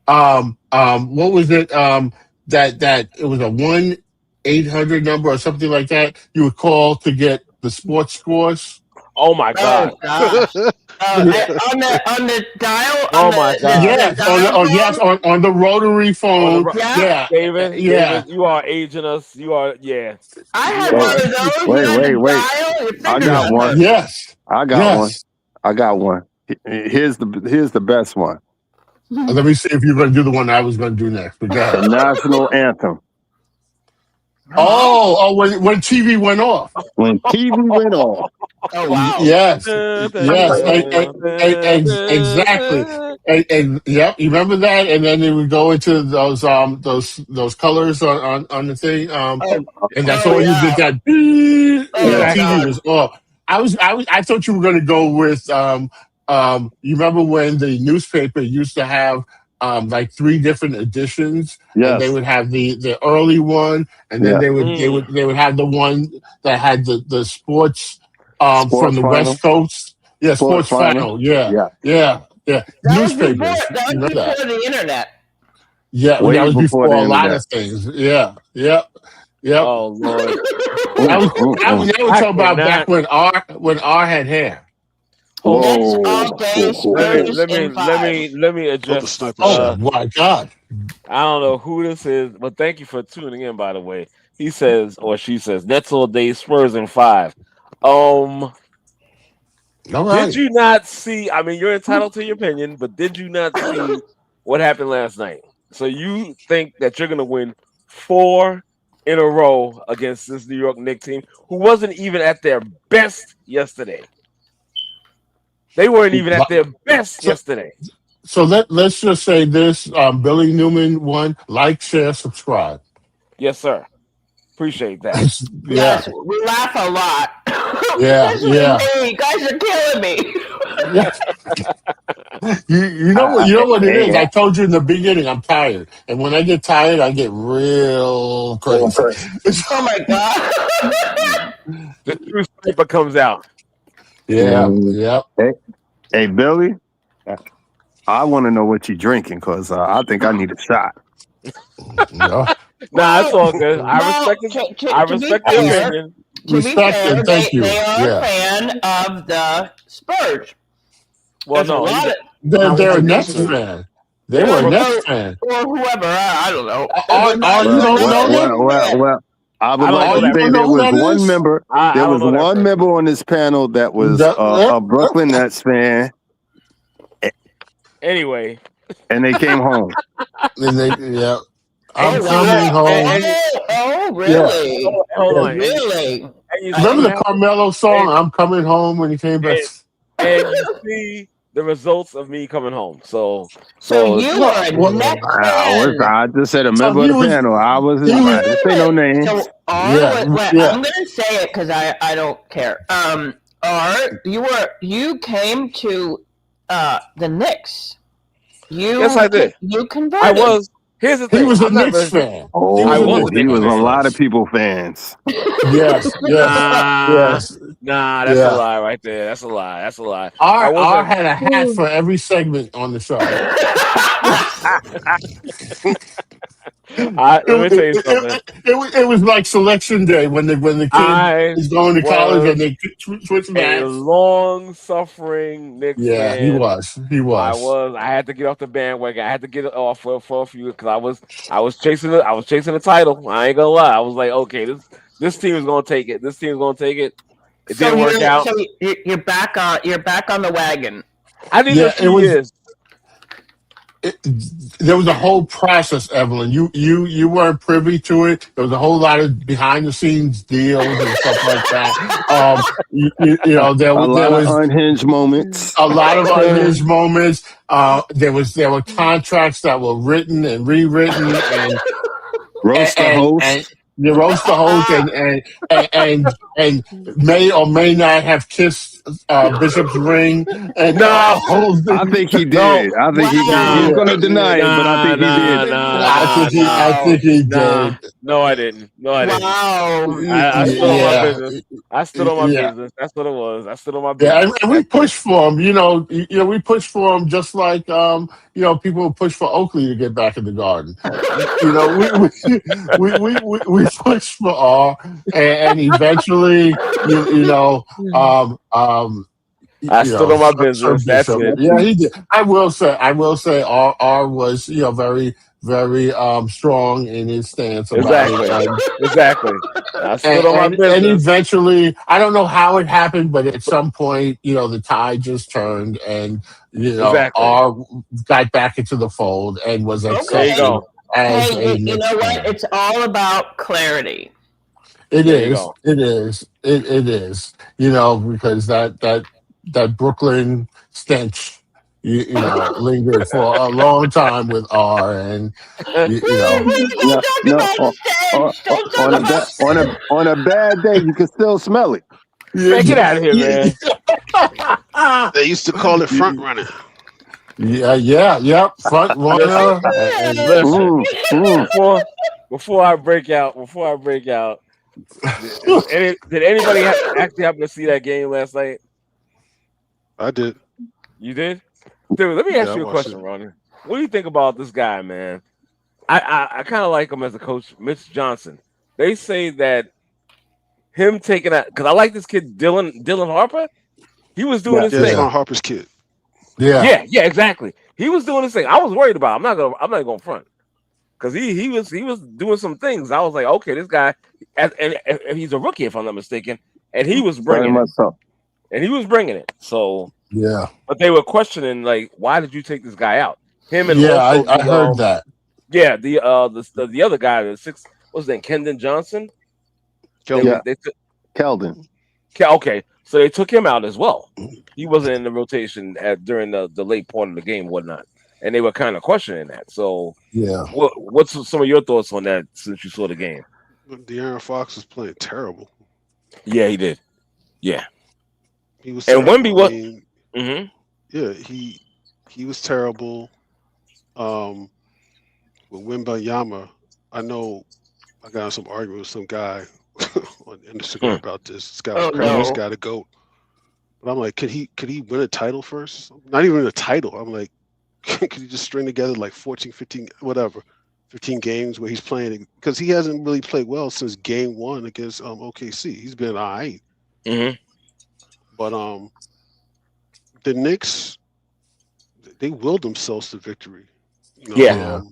what was it that it was a 1-800 number or something like that you would call to get the sports scores? Oh my God! Oh, gosh. on the dial. Oh my God! Yes, on the rotary phone. David, you are aging us. You are, I had one of those. Wait. I got one. Yes, I got one. Here's the best one. Let me see if you're going to do the one I was going to do next. But go ahead. The national anthem. Oh, when TV went off. When TV went off. Oh wow! Yes, exactly. And yep, you remember that? And then they would go into those colors on the thing, and that's all you did. That TV was off. I thought you were going to go with you remember when the newspaper used to have like 3 different editions? Yes. And they would have the early one, and then they would have the one that had the sports from the final. West Coast. Yeah, sports final. Yeah. Newspapers. That was before the internet. Yeah, that was before a lot of things. Yeah. Oh Lord. I was talking about back when R had hair. Let me address. Oh my God! I don't know who this is, but thank you for tuning in. By the way, he says or she says Nets all day, Spurs in 5. All right. Did you not see? I mean, you're entitled to your opinion, but did you not see what happened last night? So you think that you're going to win 4 in a row against this New York Knicks team, who wasn't even at their best yesterday? They weren't even at their best yesterday. So let's just say this: Billy Newman won. Like, share, subscribe. Yes, sir. Appreciate that. Yes, we laugh a lot. Yeah. You guys are killing me. You know what it is. I told you in the beginning, I'm tired, and when I get tired, I get real crazy. Oh my God! The true sniper comes out. Yeah. Hey, Billy, I want to know what you're drinking because I think I need a shot. Nah, it's all good. I respect your opinion. To be fair, they are a fan of the Spurs. Well, they're a Nets fan. They were a Nets fan. Or whoever, I don't know. You don't know? Well, I would like to say there was one member. There was one member on this panel that was a Brooklyn Nets fan. Anyway, and they came home. I'm coming home. Oh, really? Yeah. Hold on. Really? Remember the Carmelo song, I'm coming home, when he came back? And you see the results of me coming home. So you were a Nets fan. I just said a member of the panel. I wasn't. I didn't say no name. So I'm going to say it because I don't care. You came to the Knicks. Yes, I did. You converted. I was. Here's the thing. He was a Knicks fan. Oh, he was a lot of people fans. Yes. Nah, that's a lie right there. That's a lie. R had a hat for every segment on the show. Let me tell you something. It was like selection day when the kid is going to college and they switch hats. A long-suffering Knicks fan. He was. I had to get off the bandwagon. I had to get it off for a few because I was chasing the title. I ain't gonna lie. I was like, okay, this team is gonna take it. It didn't work out. So you're back on the wagon. I need a few years. There was a whole process, Evelyn. You weren't privy to it. There was a whole lot of behind the scenes deals and stuff like that. There was unhinged moments. A lot of unhinged moments. There were contracts that were written and rewritten and roast the host. You roast the host and and may or may not have kissed Bishop's ring. And No, I think he did. No. I think he did. He's going to deny it, but I think he did. I think he did. No, I didn't. No, I didn't. Wow. I stood on my business. I stood on my Yeah. business. That's what it was. I stood on my Yeah, business. and we pushed for him. You know, we pushed for him just like people push for Oakley to get back in the Garden. You know, we pushed for R, and eventually, I stood on my business. That's it. Yeah, he did. I will say, R was very, very strong in his stance about it. Exactly. I stood on my business. And eventually, I don't know how it happened, but at some point, the tide just turned, and R got back into the fold and was accepted. There you go. Hey, you know what? It's all about clarity. It is. Because that Brooklyn stench, lingered for a long time with R, and on a bad day, you can still smell it. Man, get out of here, man. They used to call it front running. Front runner. Listen, before I break out, did anybody actually happen to see that game last night? I did. You did? Dude, let me ask you a question, Ronnie. What do you think about this guy, man? I kind of like him as a coach, Mitch Johnson. They say that him taking that, because I like this kid, Dylan Harper. He was doing his thing. Dylan Harper's kid. Yeah, exactly. He was doing his thing. I was worried about him. I'm not going front, because he was doing some things. I was like, okay, this guy, and he's a rookie if I'm not mistaken, and he was bringing it. And he was bringing it. So yeah, but they were questioning, like, why did you take this guy out? Him and I heard that. Yeah, the other guy, the six, what's his name, Kendon Johnson. Keldon. Okay, so they took him out as well. He wasn't in the rotation during the late part of the game, whatnot, and they were kind of questioning that. So yeah, what's some of your thoughts on that since you saw the game? De'Aaron Fox was playing terrible. Yeah, he did. Yeah. He was and terrible. Wemby was. Yeah, he was terrible. With Wembanyama, I know I got in some argument with some guy on Instagram about this. This guy was crazy. This guy to GOAT. But I'm like, could he win a title first? Not even a title. I'm like, could he just string together like 14, 15, whatever, 15 games where he's playing? Because he hasn't really played well since game 1 against OKC. He's been all right. But the Knicks, they willed themselves to victory. I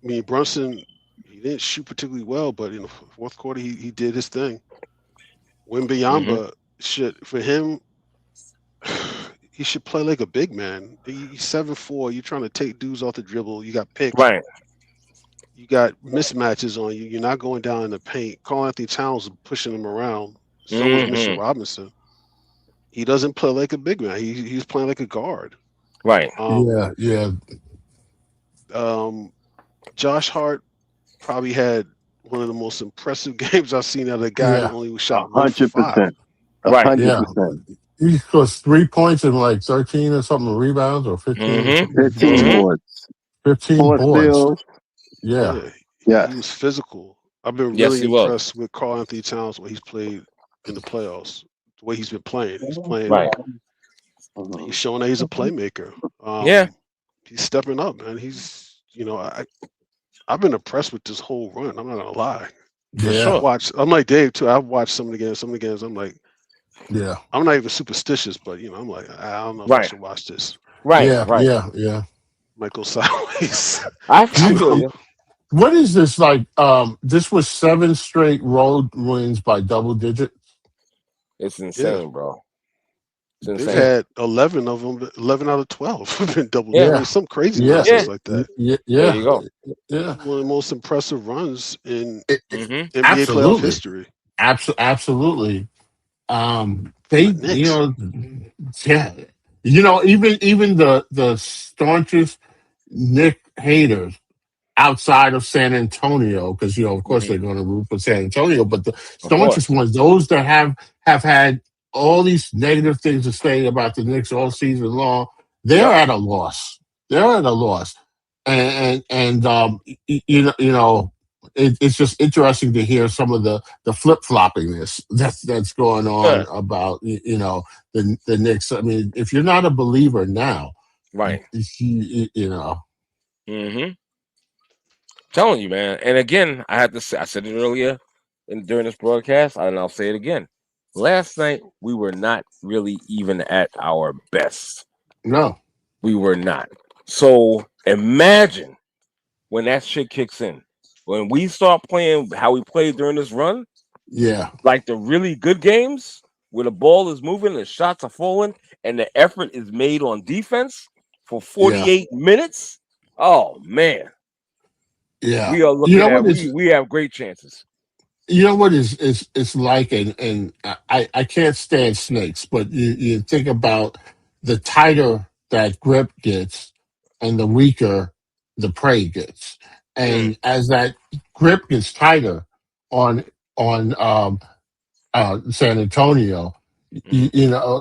mean, Brunson, he didn't shoot particularly well, but in the fourth quarter, he did his thing. Wembanyama, for him, he should play like a big man. He's 7'4". You're trying to take dudes off the dribble. You got picks. Right. You got mismatches on you. You're not going down in the paint. Karl-Anthony Towns is pushing him around. So was Mr. Robinson. He doesn't play like a big man. He's playing like a guard. Right. Josh Hart probably had one of the most impressive games I've seen out of a guy who only shot 100%. Right. 100%. He scores 3 points and like 13 or something rebounds or 15. 15 boards. 15 boards. Yeah. He was physical. I've been really impressed with Karl-Anthony Towns when he's played in the playoffs. The way he's been playing. He's playing. Right. He's showing that he's a playmaker. He's stepping up, man. He's, I've been impressed with this whole run. I'm not gonna lie. I'm like Dave too. I've watched some of the games. I'm like, I'm not even superstitious, but I'm like, I don't know if I should watch this. Right. Yeah. Might go sideways. I feel you. What is this like? This was 7 straight road wins by double digits. It's insane, bro. They've had 11 of them. 11 out of 12 have been double digits. Some crazy nonsense like that. There you go. One of the most impressive runs in NBA playoff history. Absolutely. Even the staunchest Knick haters outside of San Antonio, because of course they're going to root for San Antonio, but the staunchest ones, those that have had all these negative things to say about the Knicks all season long, they're at a loss. They're at a loss, and it's just interesting to hear some of the flip floppiness that's going on about the Knicks. I mean, if you're not a believer now, right? Mm-hmm. Telling you, man. And again, I said it earlier during this broadcast, and I'll say it again. Last night we were not really even at our best. No, we were not. So imagine when that shit kicks in. When we start playing how we played during this run, like the really good games where the ball is moving, the shots are falling, and the effort is made on defense for 48 minutes. Oh man. Yeah. We are looking at we have great chances. You know what it's like, and I can't stand snakes, but you think about the tighter that grip gets and the weaker the prey gets. And as that grip gets tighter on San Antonio,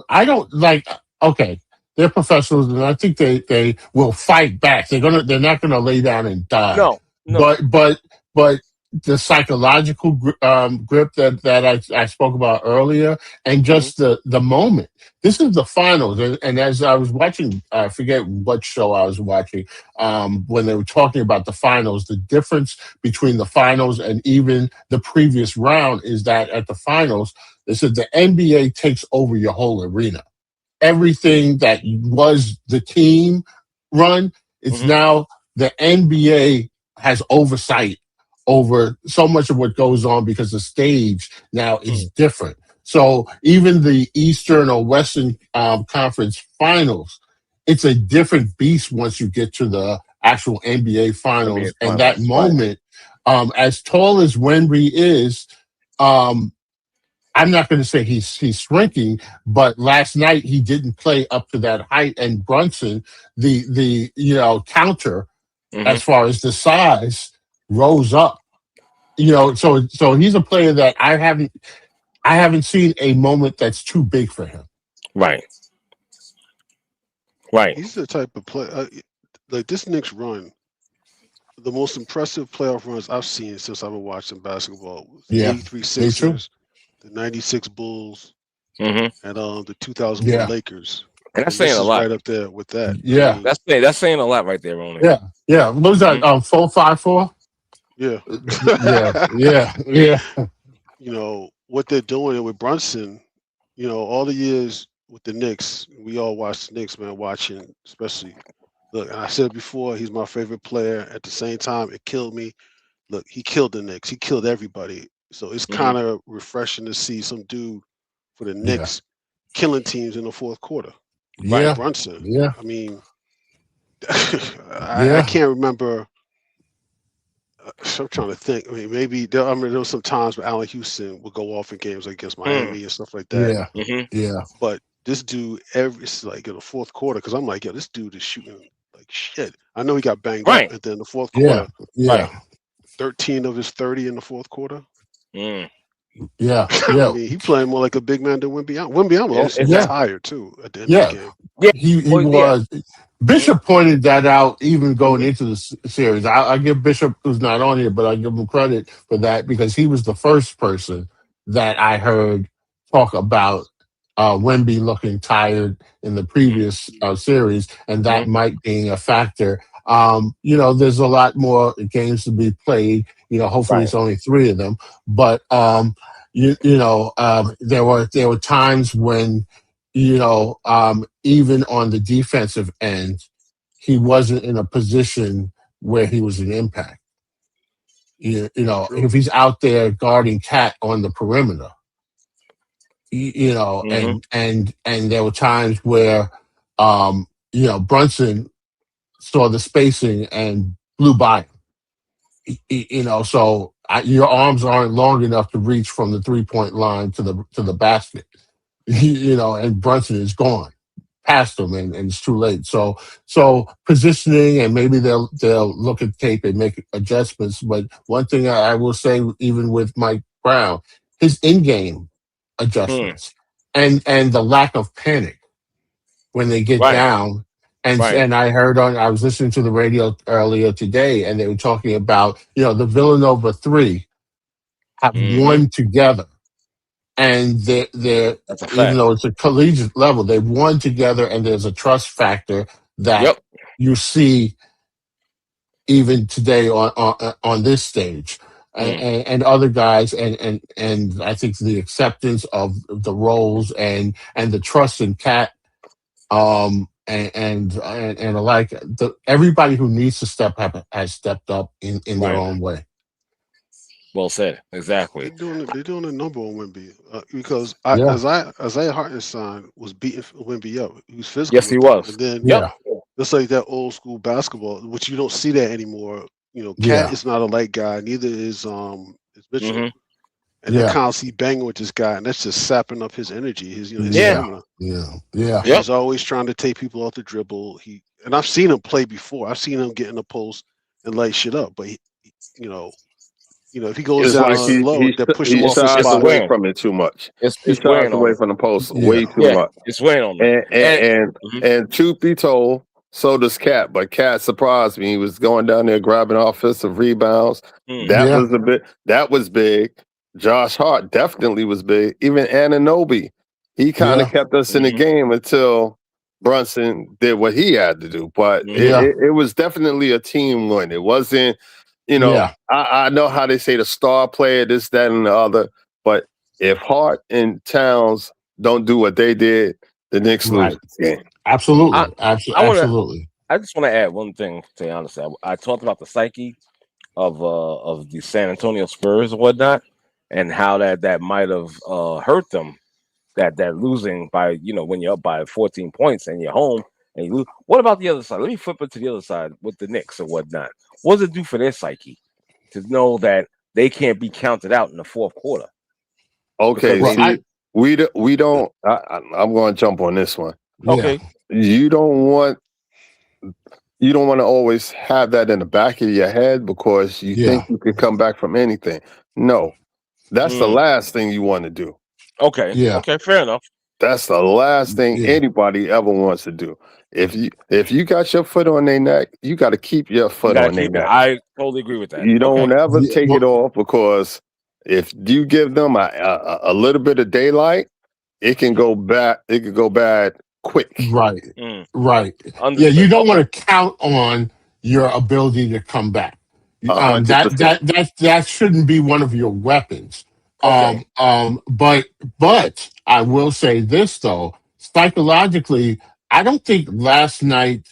I don't like. Okay, they're professionals, and I think they will fight back. They're not gonna lay down and die. No. But the psychological grip that I spoke about earlier, and just the moment. This is the finals, and as I was watching, I forget what show I was watching, when they were talking about the finals, the difference between the finals and even the previous round is that at the finals, they said the NBA takes over your whole arena. Everything that was the team run, it's now the NBA has oversight over so much of what goes on because the stage now is different. So even the Eastern or Western Conference finals, it's a different beast once you get to the actual NBA finals. And that moment, as tall as Wemby is, I'm not going to say he's shrinking, but last night he didn't play up to that height. And Brunson, the counter as far as the size, rose up. So he's a player that I haven't seen a moment that's too big for him. Right. He's the type of player like this Knicks run. The most impressive playoff runs I've seen since I've been watching basketball was the 83 Sixers, the 96 Bulls, and the 2001 Lakers. And that's saying a lot. Right up there with that. Yeah, I mean, that's saying a lot right there, Ronnie. Yeah. What was that? 4-5-4. Yeah. Yeah. What they're doing with Brunson, all the years with the Knicks, we all watched the Knicks, man, watching, especially. Look, and I said before, he's my favorite player. At the same time, it killed me. Look, he killed the Knicks. He killed everybody. So it's kind of refreshing to see some dude for the Knicks killing teams in the fourth quarter. Yeah. Brunson. Yeah. I mean, I can't remember. I'm trying to think. I mean, maybe there was some times where Allen Houston would go off in games against Miami and stuff like that. Yeah. But this dude, it's like in the fourth quarter, because I'm like, this dude is shooting like shit. I know he got banged up, and then the fourth quarter, 13 of his 30 in the fourth quarter. Yeah. I mean, he playing more like a big man than Wemby. Wemby also tired too at the end of the game. Yeah, he was. Bishop pointed that out even going into the series. I give Bishop, who's not on here, but I give him credit for that because he was the first person that I heard talk about Wemby looking tired in the previous series, and that might be a factor. There's a lot more games to be played. Hopefully it's only 3 of them, but there were times when even on the defensive end, he wasn't in a position where he was an impact. If he's out there guarding Cat on the perimeter, and there were times where Brunson saw the spacing and blew by him. So your arms aren't long enough to reach from the 3-point line to the basket. And Brunson is gone. past them, and it's too late. So positioning, and maybe they'll look at tape and make adjustments. But one thing I will say, even with Mike Brown, his in-game adjustments and the lack of panic when they get down. And I heard I was listening to the radio earlier today, and they were talking about, the Villanova 3 have won together. And they're even though it's a collegiate level, they've won together, and there's a trust factor that you see even today on this stage. And other guys, and I think the acceptance of the roles and the trust in Cat, and alike, everybody who needs to step up has stepped up in their own way. Well said. Exactly. They're doing a number on Wemby because Isaiah Hartenstein was beating Wemby up. He was physical. Yes, he was. And then it's like that old school basketball, which you don't see that anymore. Cat is not a light guy. Neither is Mitchell. And they're constantly banging with this guy, and that's just sapping up his energy. His stamina. He's always trying to take people off the dribble. And I've seen him play before. I've seen him get in the post and light shit up. But if he goes down low, they're pushing him off the spot. Away from it too much. He shies away from the post way too much. It's weighing on him. And truth be told, so does Cat. But Cat surprised me. He was going down there grabbing offensive rebounds. That was big. Josh Hart definitely was big. Even Anunoby, he kind of kept us in the game until Brunson did what he had to do. But it was definitely a team win. It wasn't, I know how they say the star player, this, that, and the other. But if Hart and Towns don't do what they did, the Knicks lose this game. Absolutely. Absolutely. I just want to add one thing, to be honest. I talked about the psyche of the San Antonio Spurs and whatnot, and how that might have hurt them, that losing by, when you're up by 14 points and you're home and you lose. What about the other side? Let me flip it to the other side with the Knicks and whatnot. What does it do for their psyche to know that they can't be counted out in the fourth quarter? Okay, we don't. I'm going to jump on this one. Okay, you don't want to always have that in the back of your head because you think you can come back from anything. No. That's the last thing you want to do. Okay. Yeah. Okay. Fair enough. That's the last thing anybody ever wants to do. If you got your foot on their neck, you got to keep your foot on their neck. I totally agree with that. You don't ever take it off, because if you give them a little bit of daylight, it can go bad. It could go bad quick. Right. Right. Yeah. You don't want to count on your ability to come back. That shouldn't be one of your weapons. Okay. But I will say this though, psychologically, I don't think last night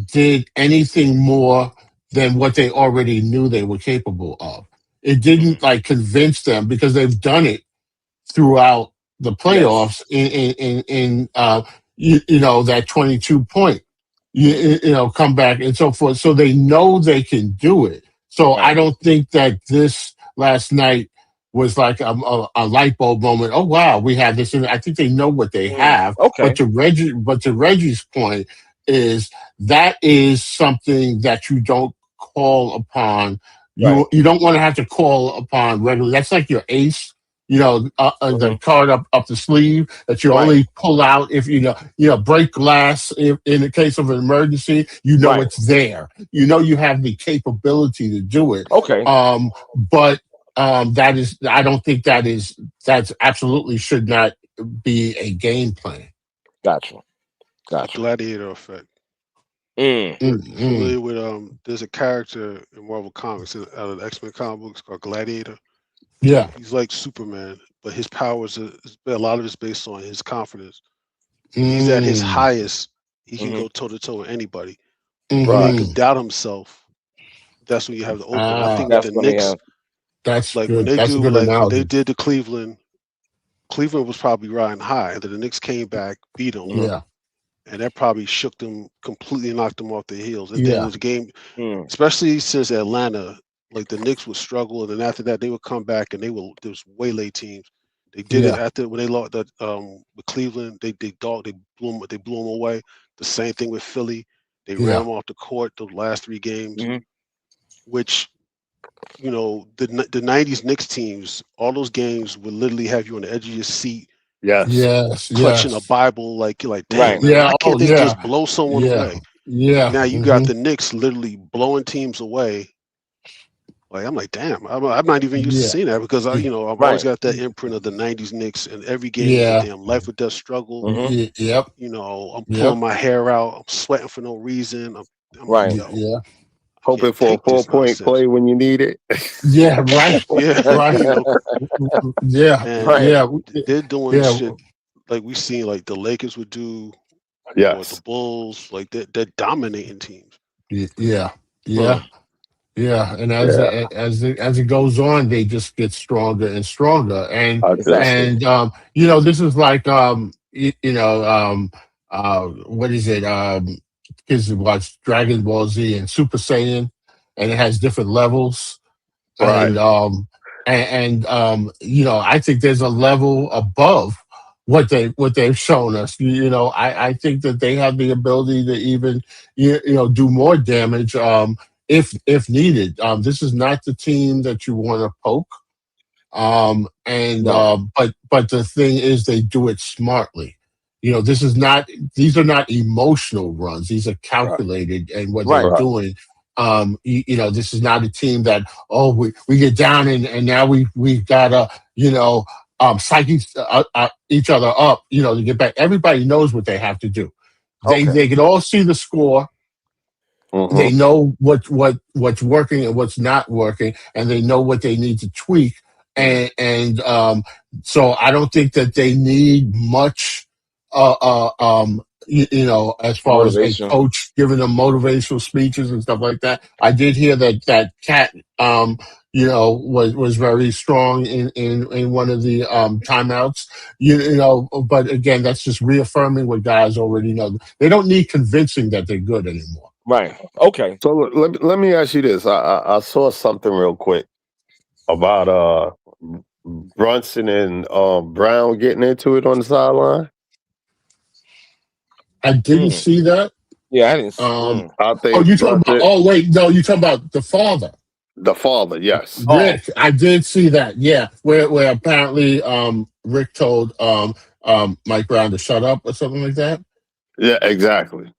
did anything more than what they already knew they were capable of. It didn't convince them, because they've done it throughout the playoffs in that 22 point. Come back and so forth. So they know they can do it. So I don't think that this last night was like a light bulb moment. Oh wow, we have this. And I think they know what they have. Okay. But to Reggie's point is that is something that you don't call upon. You don't want to have to call upon regularly. That's like your ace. The card up the sleeve that you only pull out if break glass in the case of an emergency. It's there. You have the capability to do it. Okay. But that is, I don't think that's absolutely should not be a game plan. Gotcha. Gladiator effect. Familiar with there's a character in Marvel Comics out of the X-Men comic books called Gladiator. Yeah, he's like Superman, but his powers a lot of it's based on his confidence. He's at his highest. He can go toe to toe with anybody. When he can doubt himself, that's when you have the open. I think that the Knicks, that's like good. when they That's do, good like analogy. when they did the Cleveland was probably riding high, and then the Knicks came back, beat them. Yeah. And that probably shook them completely, knocked them off their heels. And then it was a game, especially since Atlanta, like the Knicks would struggle, and then after that they would come back, and there was way late teams. They did it after when they lost that with Cleveland. They blew them away. The same thing with Philly. They ran them off the court the last 3 games, which the 90s Knicks teams, all those games would literally have you on the edge of your seat. Clutching a Bible, like damn, man, why can't they just blow someone away? Now you got the Knicks literally blowing teams away. Like I'm like, damn, I'm not even used to seeing that because I've always got that imprint of the '90s Knicks, and every game is a damn life or death struggle. I'm pulling my hair out, I'm sweating for no reason. I'm hoping for a 4-point play when you need it. They're doing shit like we seen like the Lakers would do, or the Bulls. Like they're dominating teams. And as it goes on, they just get stronger and stronger. And this is like what is it? Kids watch Dragon Ball Z and Super Saiyan, and it has different levels. And I think there's a level above what they've shown us. I think that they have the ability to even do more damage. If needed. This is not the team that you want to poke. But the thing is they do it smartly. These are not emotional runs. These are calculated and what they're doing. This is not a team that, we get down and now we've gotta, psych each other up, to get back. Everybody knows what they have to do. They can all see the score. They know what's working and what's not working, and they know what they need to tweak. And so I don't think that they need much, as far as a coach giving them motivational speeches and stuff like that. I did hear that Cat, was very strong in one of the timeouts. But again, that's just reaffirming what guys already know. They don't need convincing that they're good anymore. Right. Okay. So let me ask you this. I saw something real quick about Brunson and Brown getting into it on the sideline. I didn't see that. Yeah, I didn't. I think. You talking about? Oh wait, no, you talking about the father. The father, yes. Rick, I did see that. Yeah, where apparently Rick told Mike Brown to shut up or something like that. Yeah, exactly.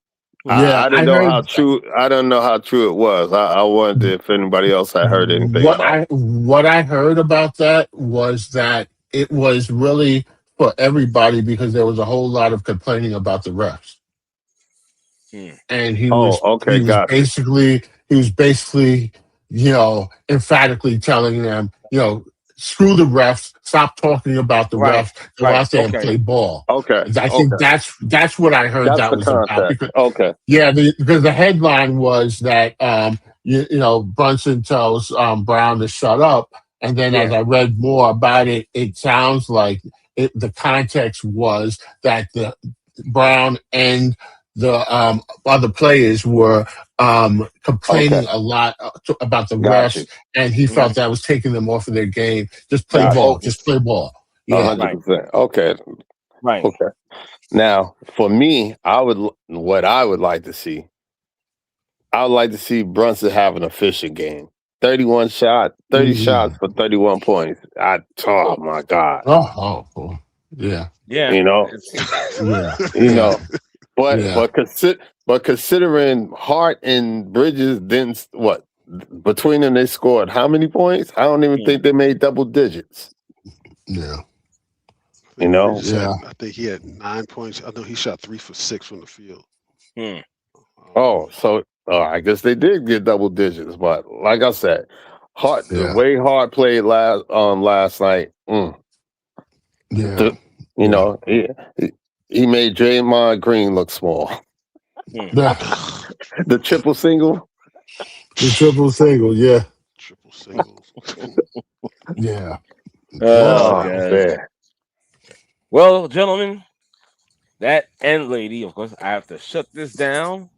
I didn't know how true. I don't know how true it was. I wondered if anybody else had heard anything. What I heard about that was that it was really for everybody because there was a whole lot of complaining about the refs, and he was basically emphatically telling them screw the refs. Stop talking about the refs. Go out there and play ball. I think that's what I heard that was about. Because, because the headline was that Brunson tells Brown to shut up, and then as I read more about it, it sounds like the context was that the Brown and the other players were complaining a lot about the refs, and he felt that was taking them off of their game. Just play ball. Just play ball. Yeah. 100%. Okay. Right. Okay. Now, for me, I would like to see Brunson have an efficient game. 30 shots for 31 points. Oh my God. Oh. Yeah. But considering Hart and Bridges didn't between them they scored how many points? I don't even think they made double digits. Yeah. I think he had 9 points. I know he shot 3 for 6 from the field. So I guess they did get double digits, but like I said, Hart the way Hart played last night. He made Draymond Green look small. The triple single. Triple singles. Yeah. Man. Well, gentlemen, that and lady, of course, I have to shut this down.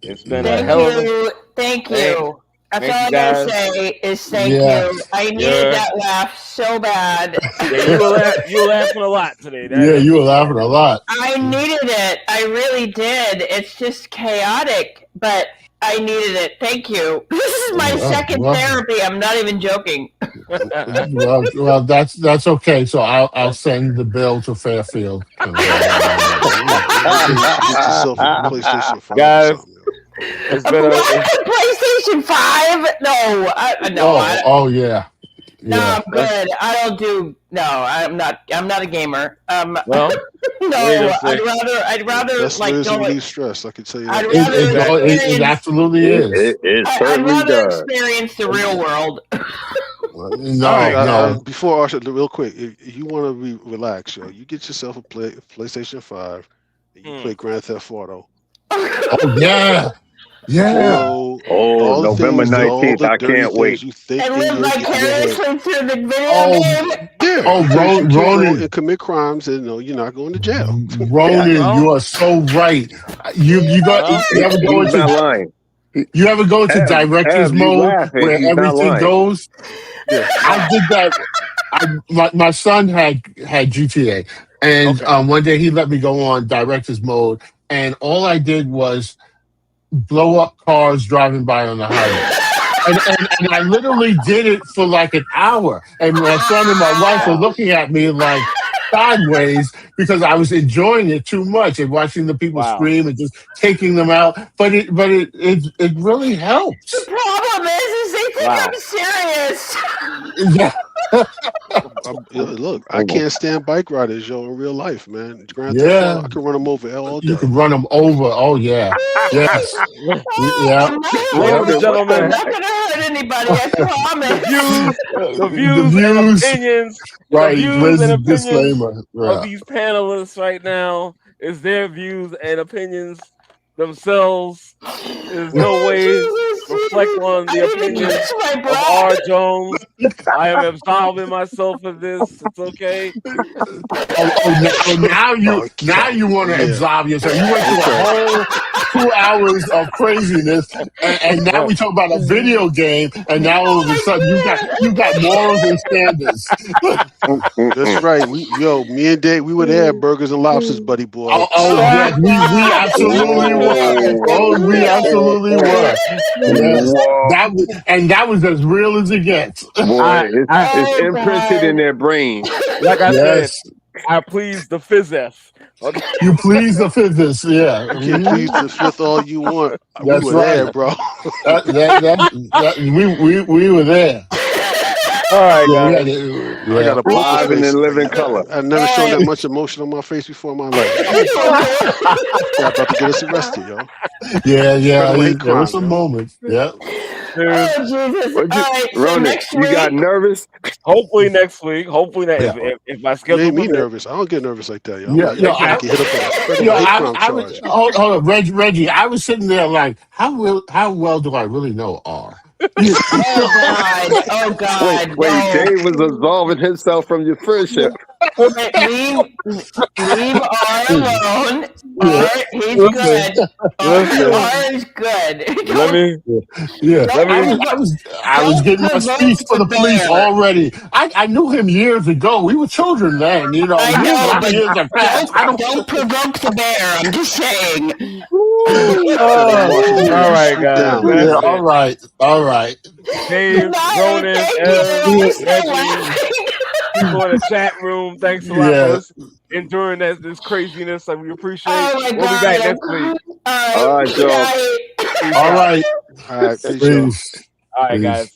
It's been a hell of a... Thank you. That's all I'm going to say is thank you. I needed that laugh so bad. Yeah, you were laughing a lot today. You were laughing a lot. I needed it. I really did. It's just chaotic, but I needed it. Thank you. This is my second therapy. I'm not even joking. well, that's okay. So I'll send the bill to Fairfield. Get yourself a PlayStation 5 guys. or something. It's been PlayStation 5? No, Oh yeah. No, I'm good. I don't do. No, I'm not a gamer. Well, no, I'd rather that's like go. Relieve stress. I can tell you that. It absolutely is. I'd rather experience the real world. No. Before Archer, real quick, if you want to be relaxed, you get yourself a PlayStation 5 and you play Grand Theft Auto. Oh yeah. November 19th. I can't wait. And live vicariously through the video game. Yeah. Ronan, and commit crimes, and you're not going to jail. Ronan, you are so right. You ever go into lying. You ever go into director's mode where everything goes? Yeah. I did that. My son had GTA, and one day he let me go on director's mode, and all I did was blow up cars driving by on the highway. And I literally did it for like an hour. And my son and my wife were looking at me like sideways because I was enjoying it too much and watching the people scream and just taking them out. But it really helps. The problem is they think I'm serious. Yeah. Look, I can't stand bike riders, in real life, man. Grand Theft Auto, I can run them over all day. You can run them over. Oh yeah. Yes. Ladies and gentlemen, I'm not gonna hurt anybody. I promise. The views and opinions. Right. The views and opinions disclaimer. of these panelists right now is their views and opinions themselves. There's no way to reflect on the opinions of R. Jones. I am absolving myself of this. It's okay. Now you want to absolve yourself. You went through a whole 2 hours of craziness, and now we talk about a video game, and now all of a sudden you got morals and standards. That's right. Me and Dave, we would have burgers and lobsters, buddy boy. Yes, we absolutely were. We absolutely were. Yes. That was as real as it gets. Boy, it's imprinted in their brain. Like I said, I please the physicist. Okay. You please the physicist, yeah. You can please the fifth all you want. That's we were there, bro. We were there. All right, guys. I got a live and in living color. I've never shown that much emotion on my face before in my life. Y'all about to get us arrested, yo. Yeah. There were some moments. Yeah. Oh, Jesus. Ronan, you got nervous? Hopefully next week. Hopefully if my schedule made me nervous. I don't get nervous like that, yo. I get hit up with a hold on, Reggie. I was sitting there like, how well do I really know R? Oh God! Wait, Dave was absolving himself from your friendship. Leave R alone. He's good. R is good. I was getting my speech for the police already. I knew him years ago. We were children then, I know, but don't provoke the bear. I'm just saying. All right, guys. All right. Dave, Ronan, people in the chat room. Thanks a lot for enduring this craziness. Like, we appreciate it. We'll be back next week. All right, Joe. All right. Peace. All right, guys.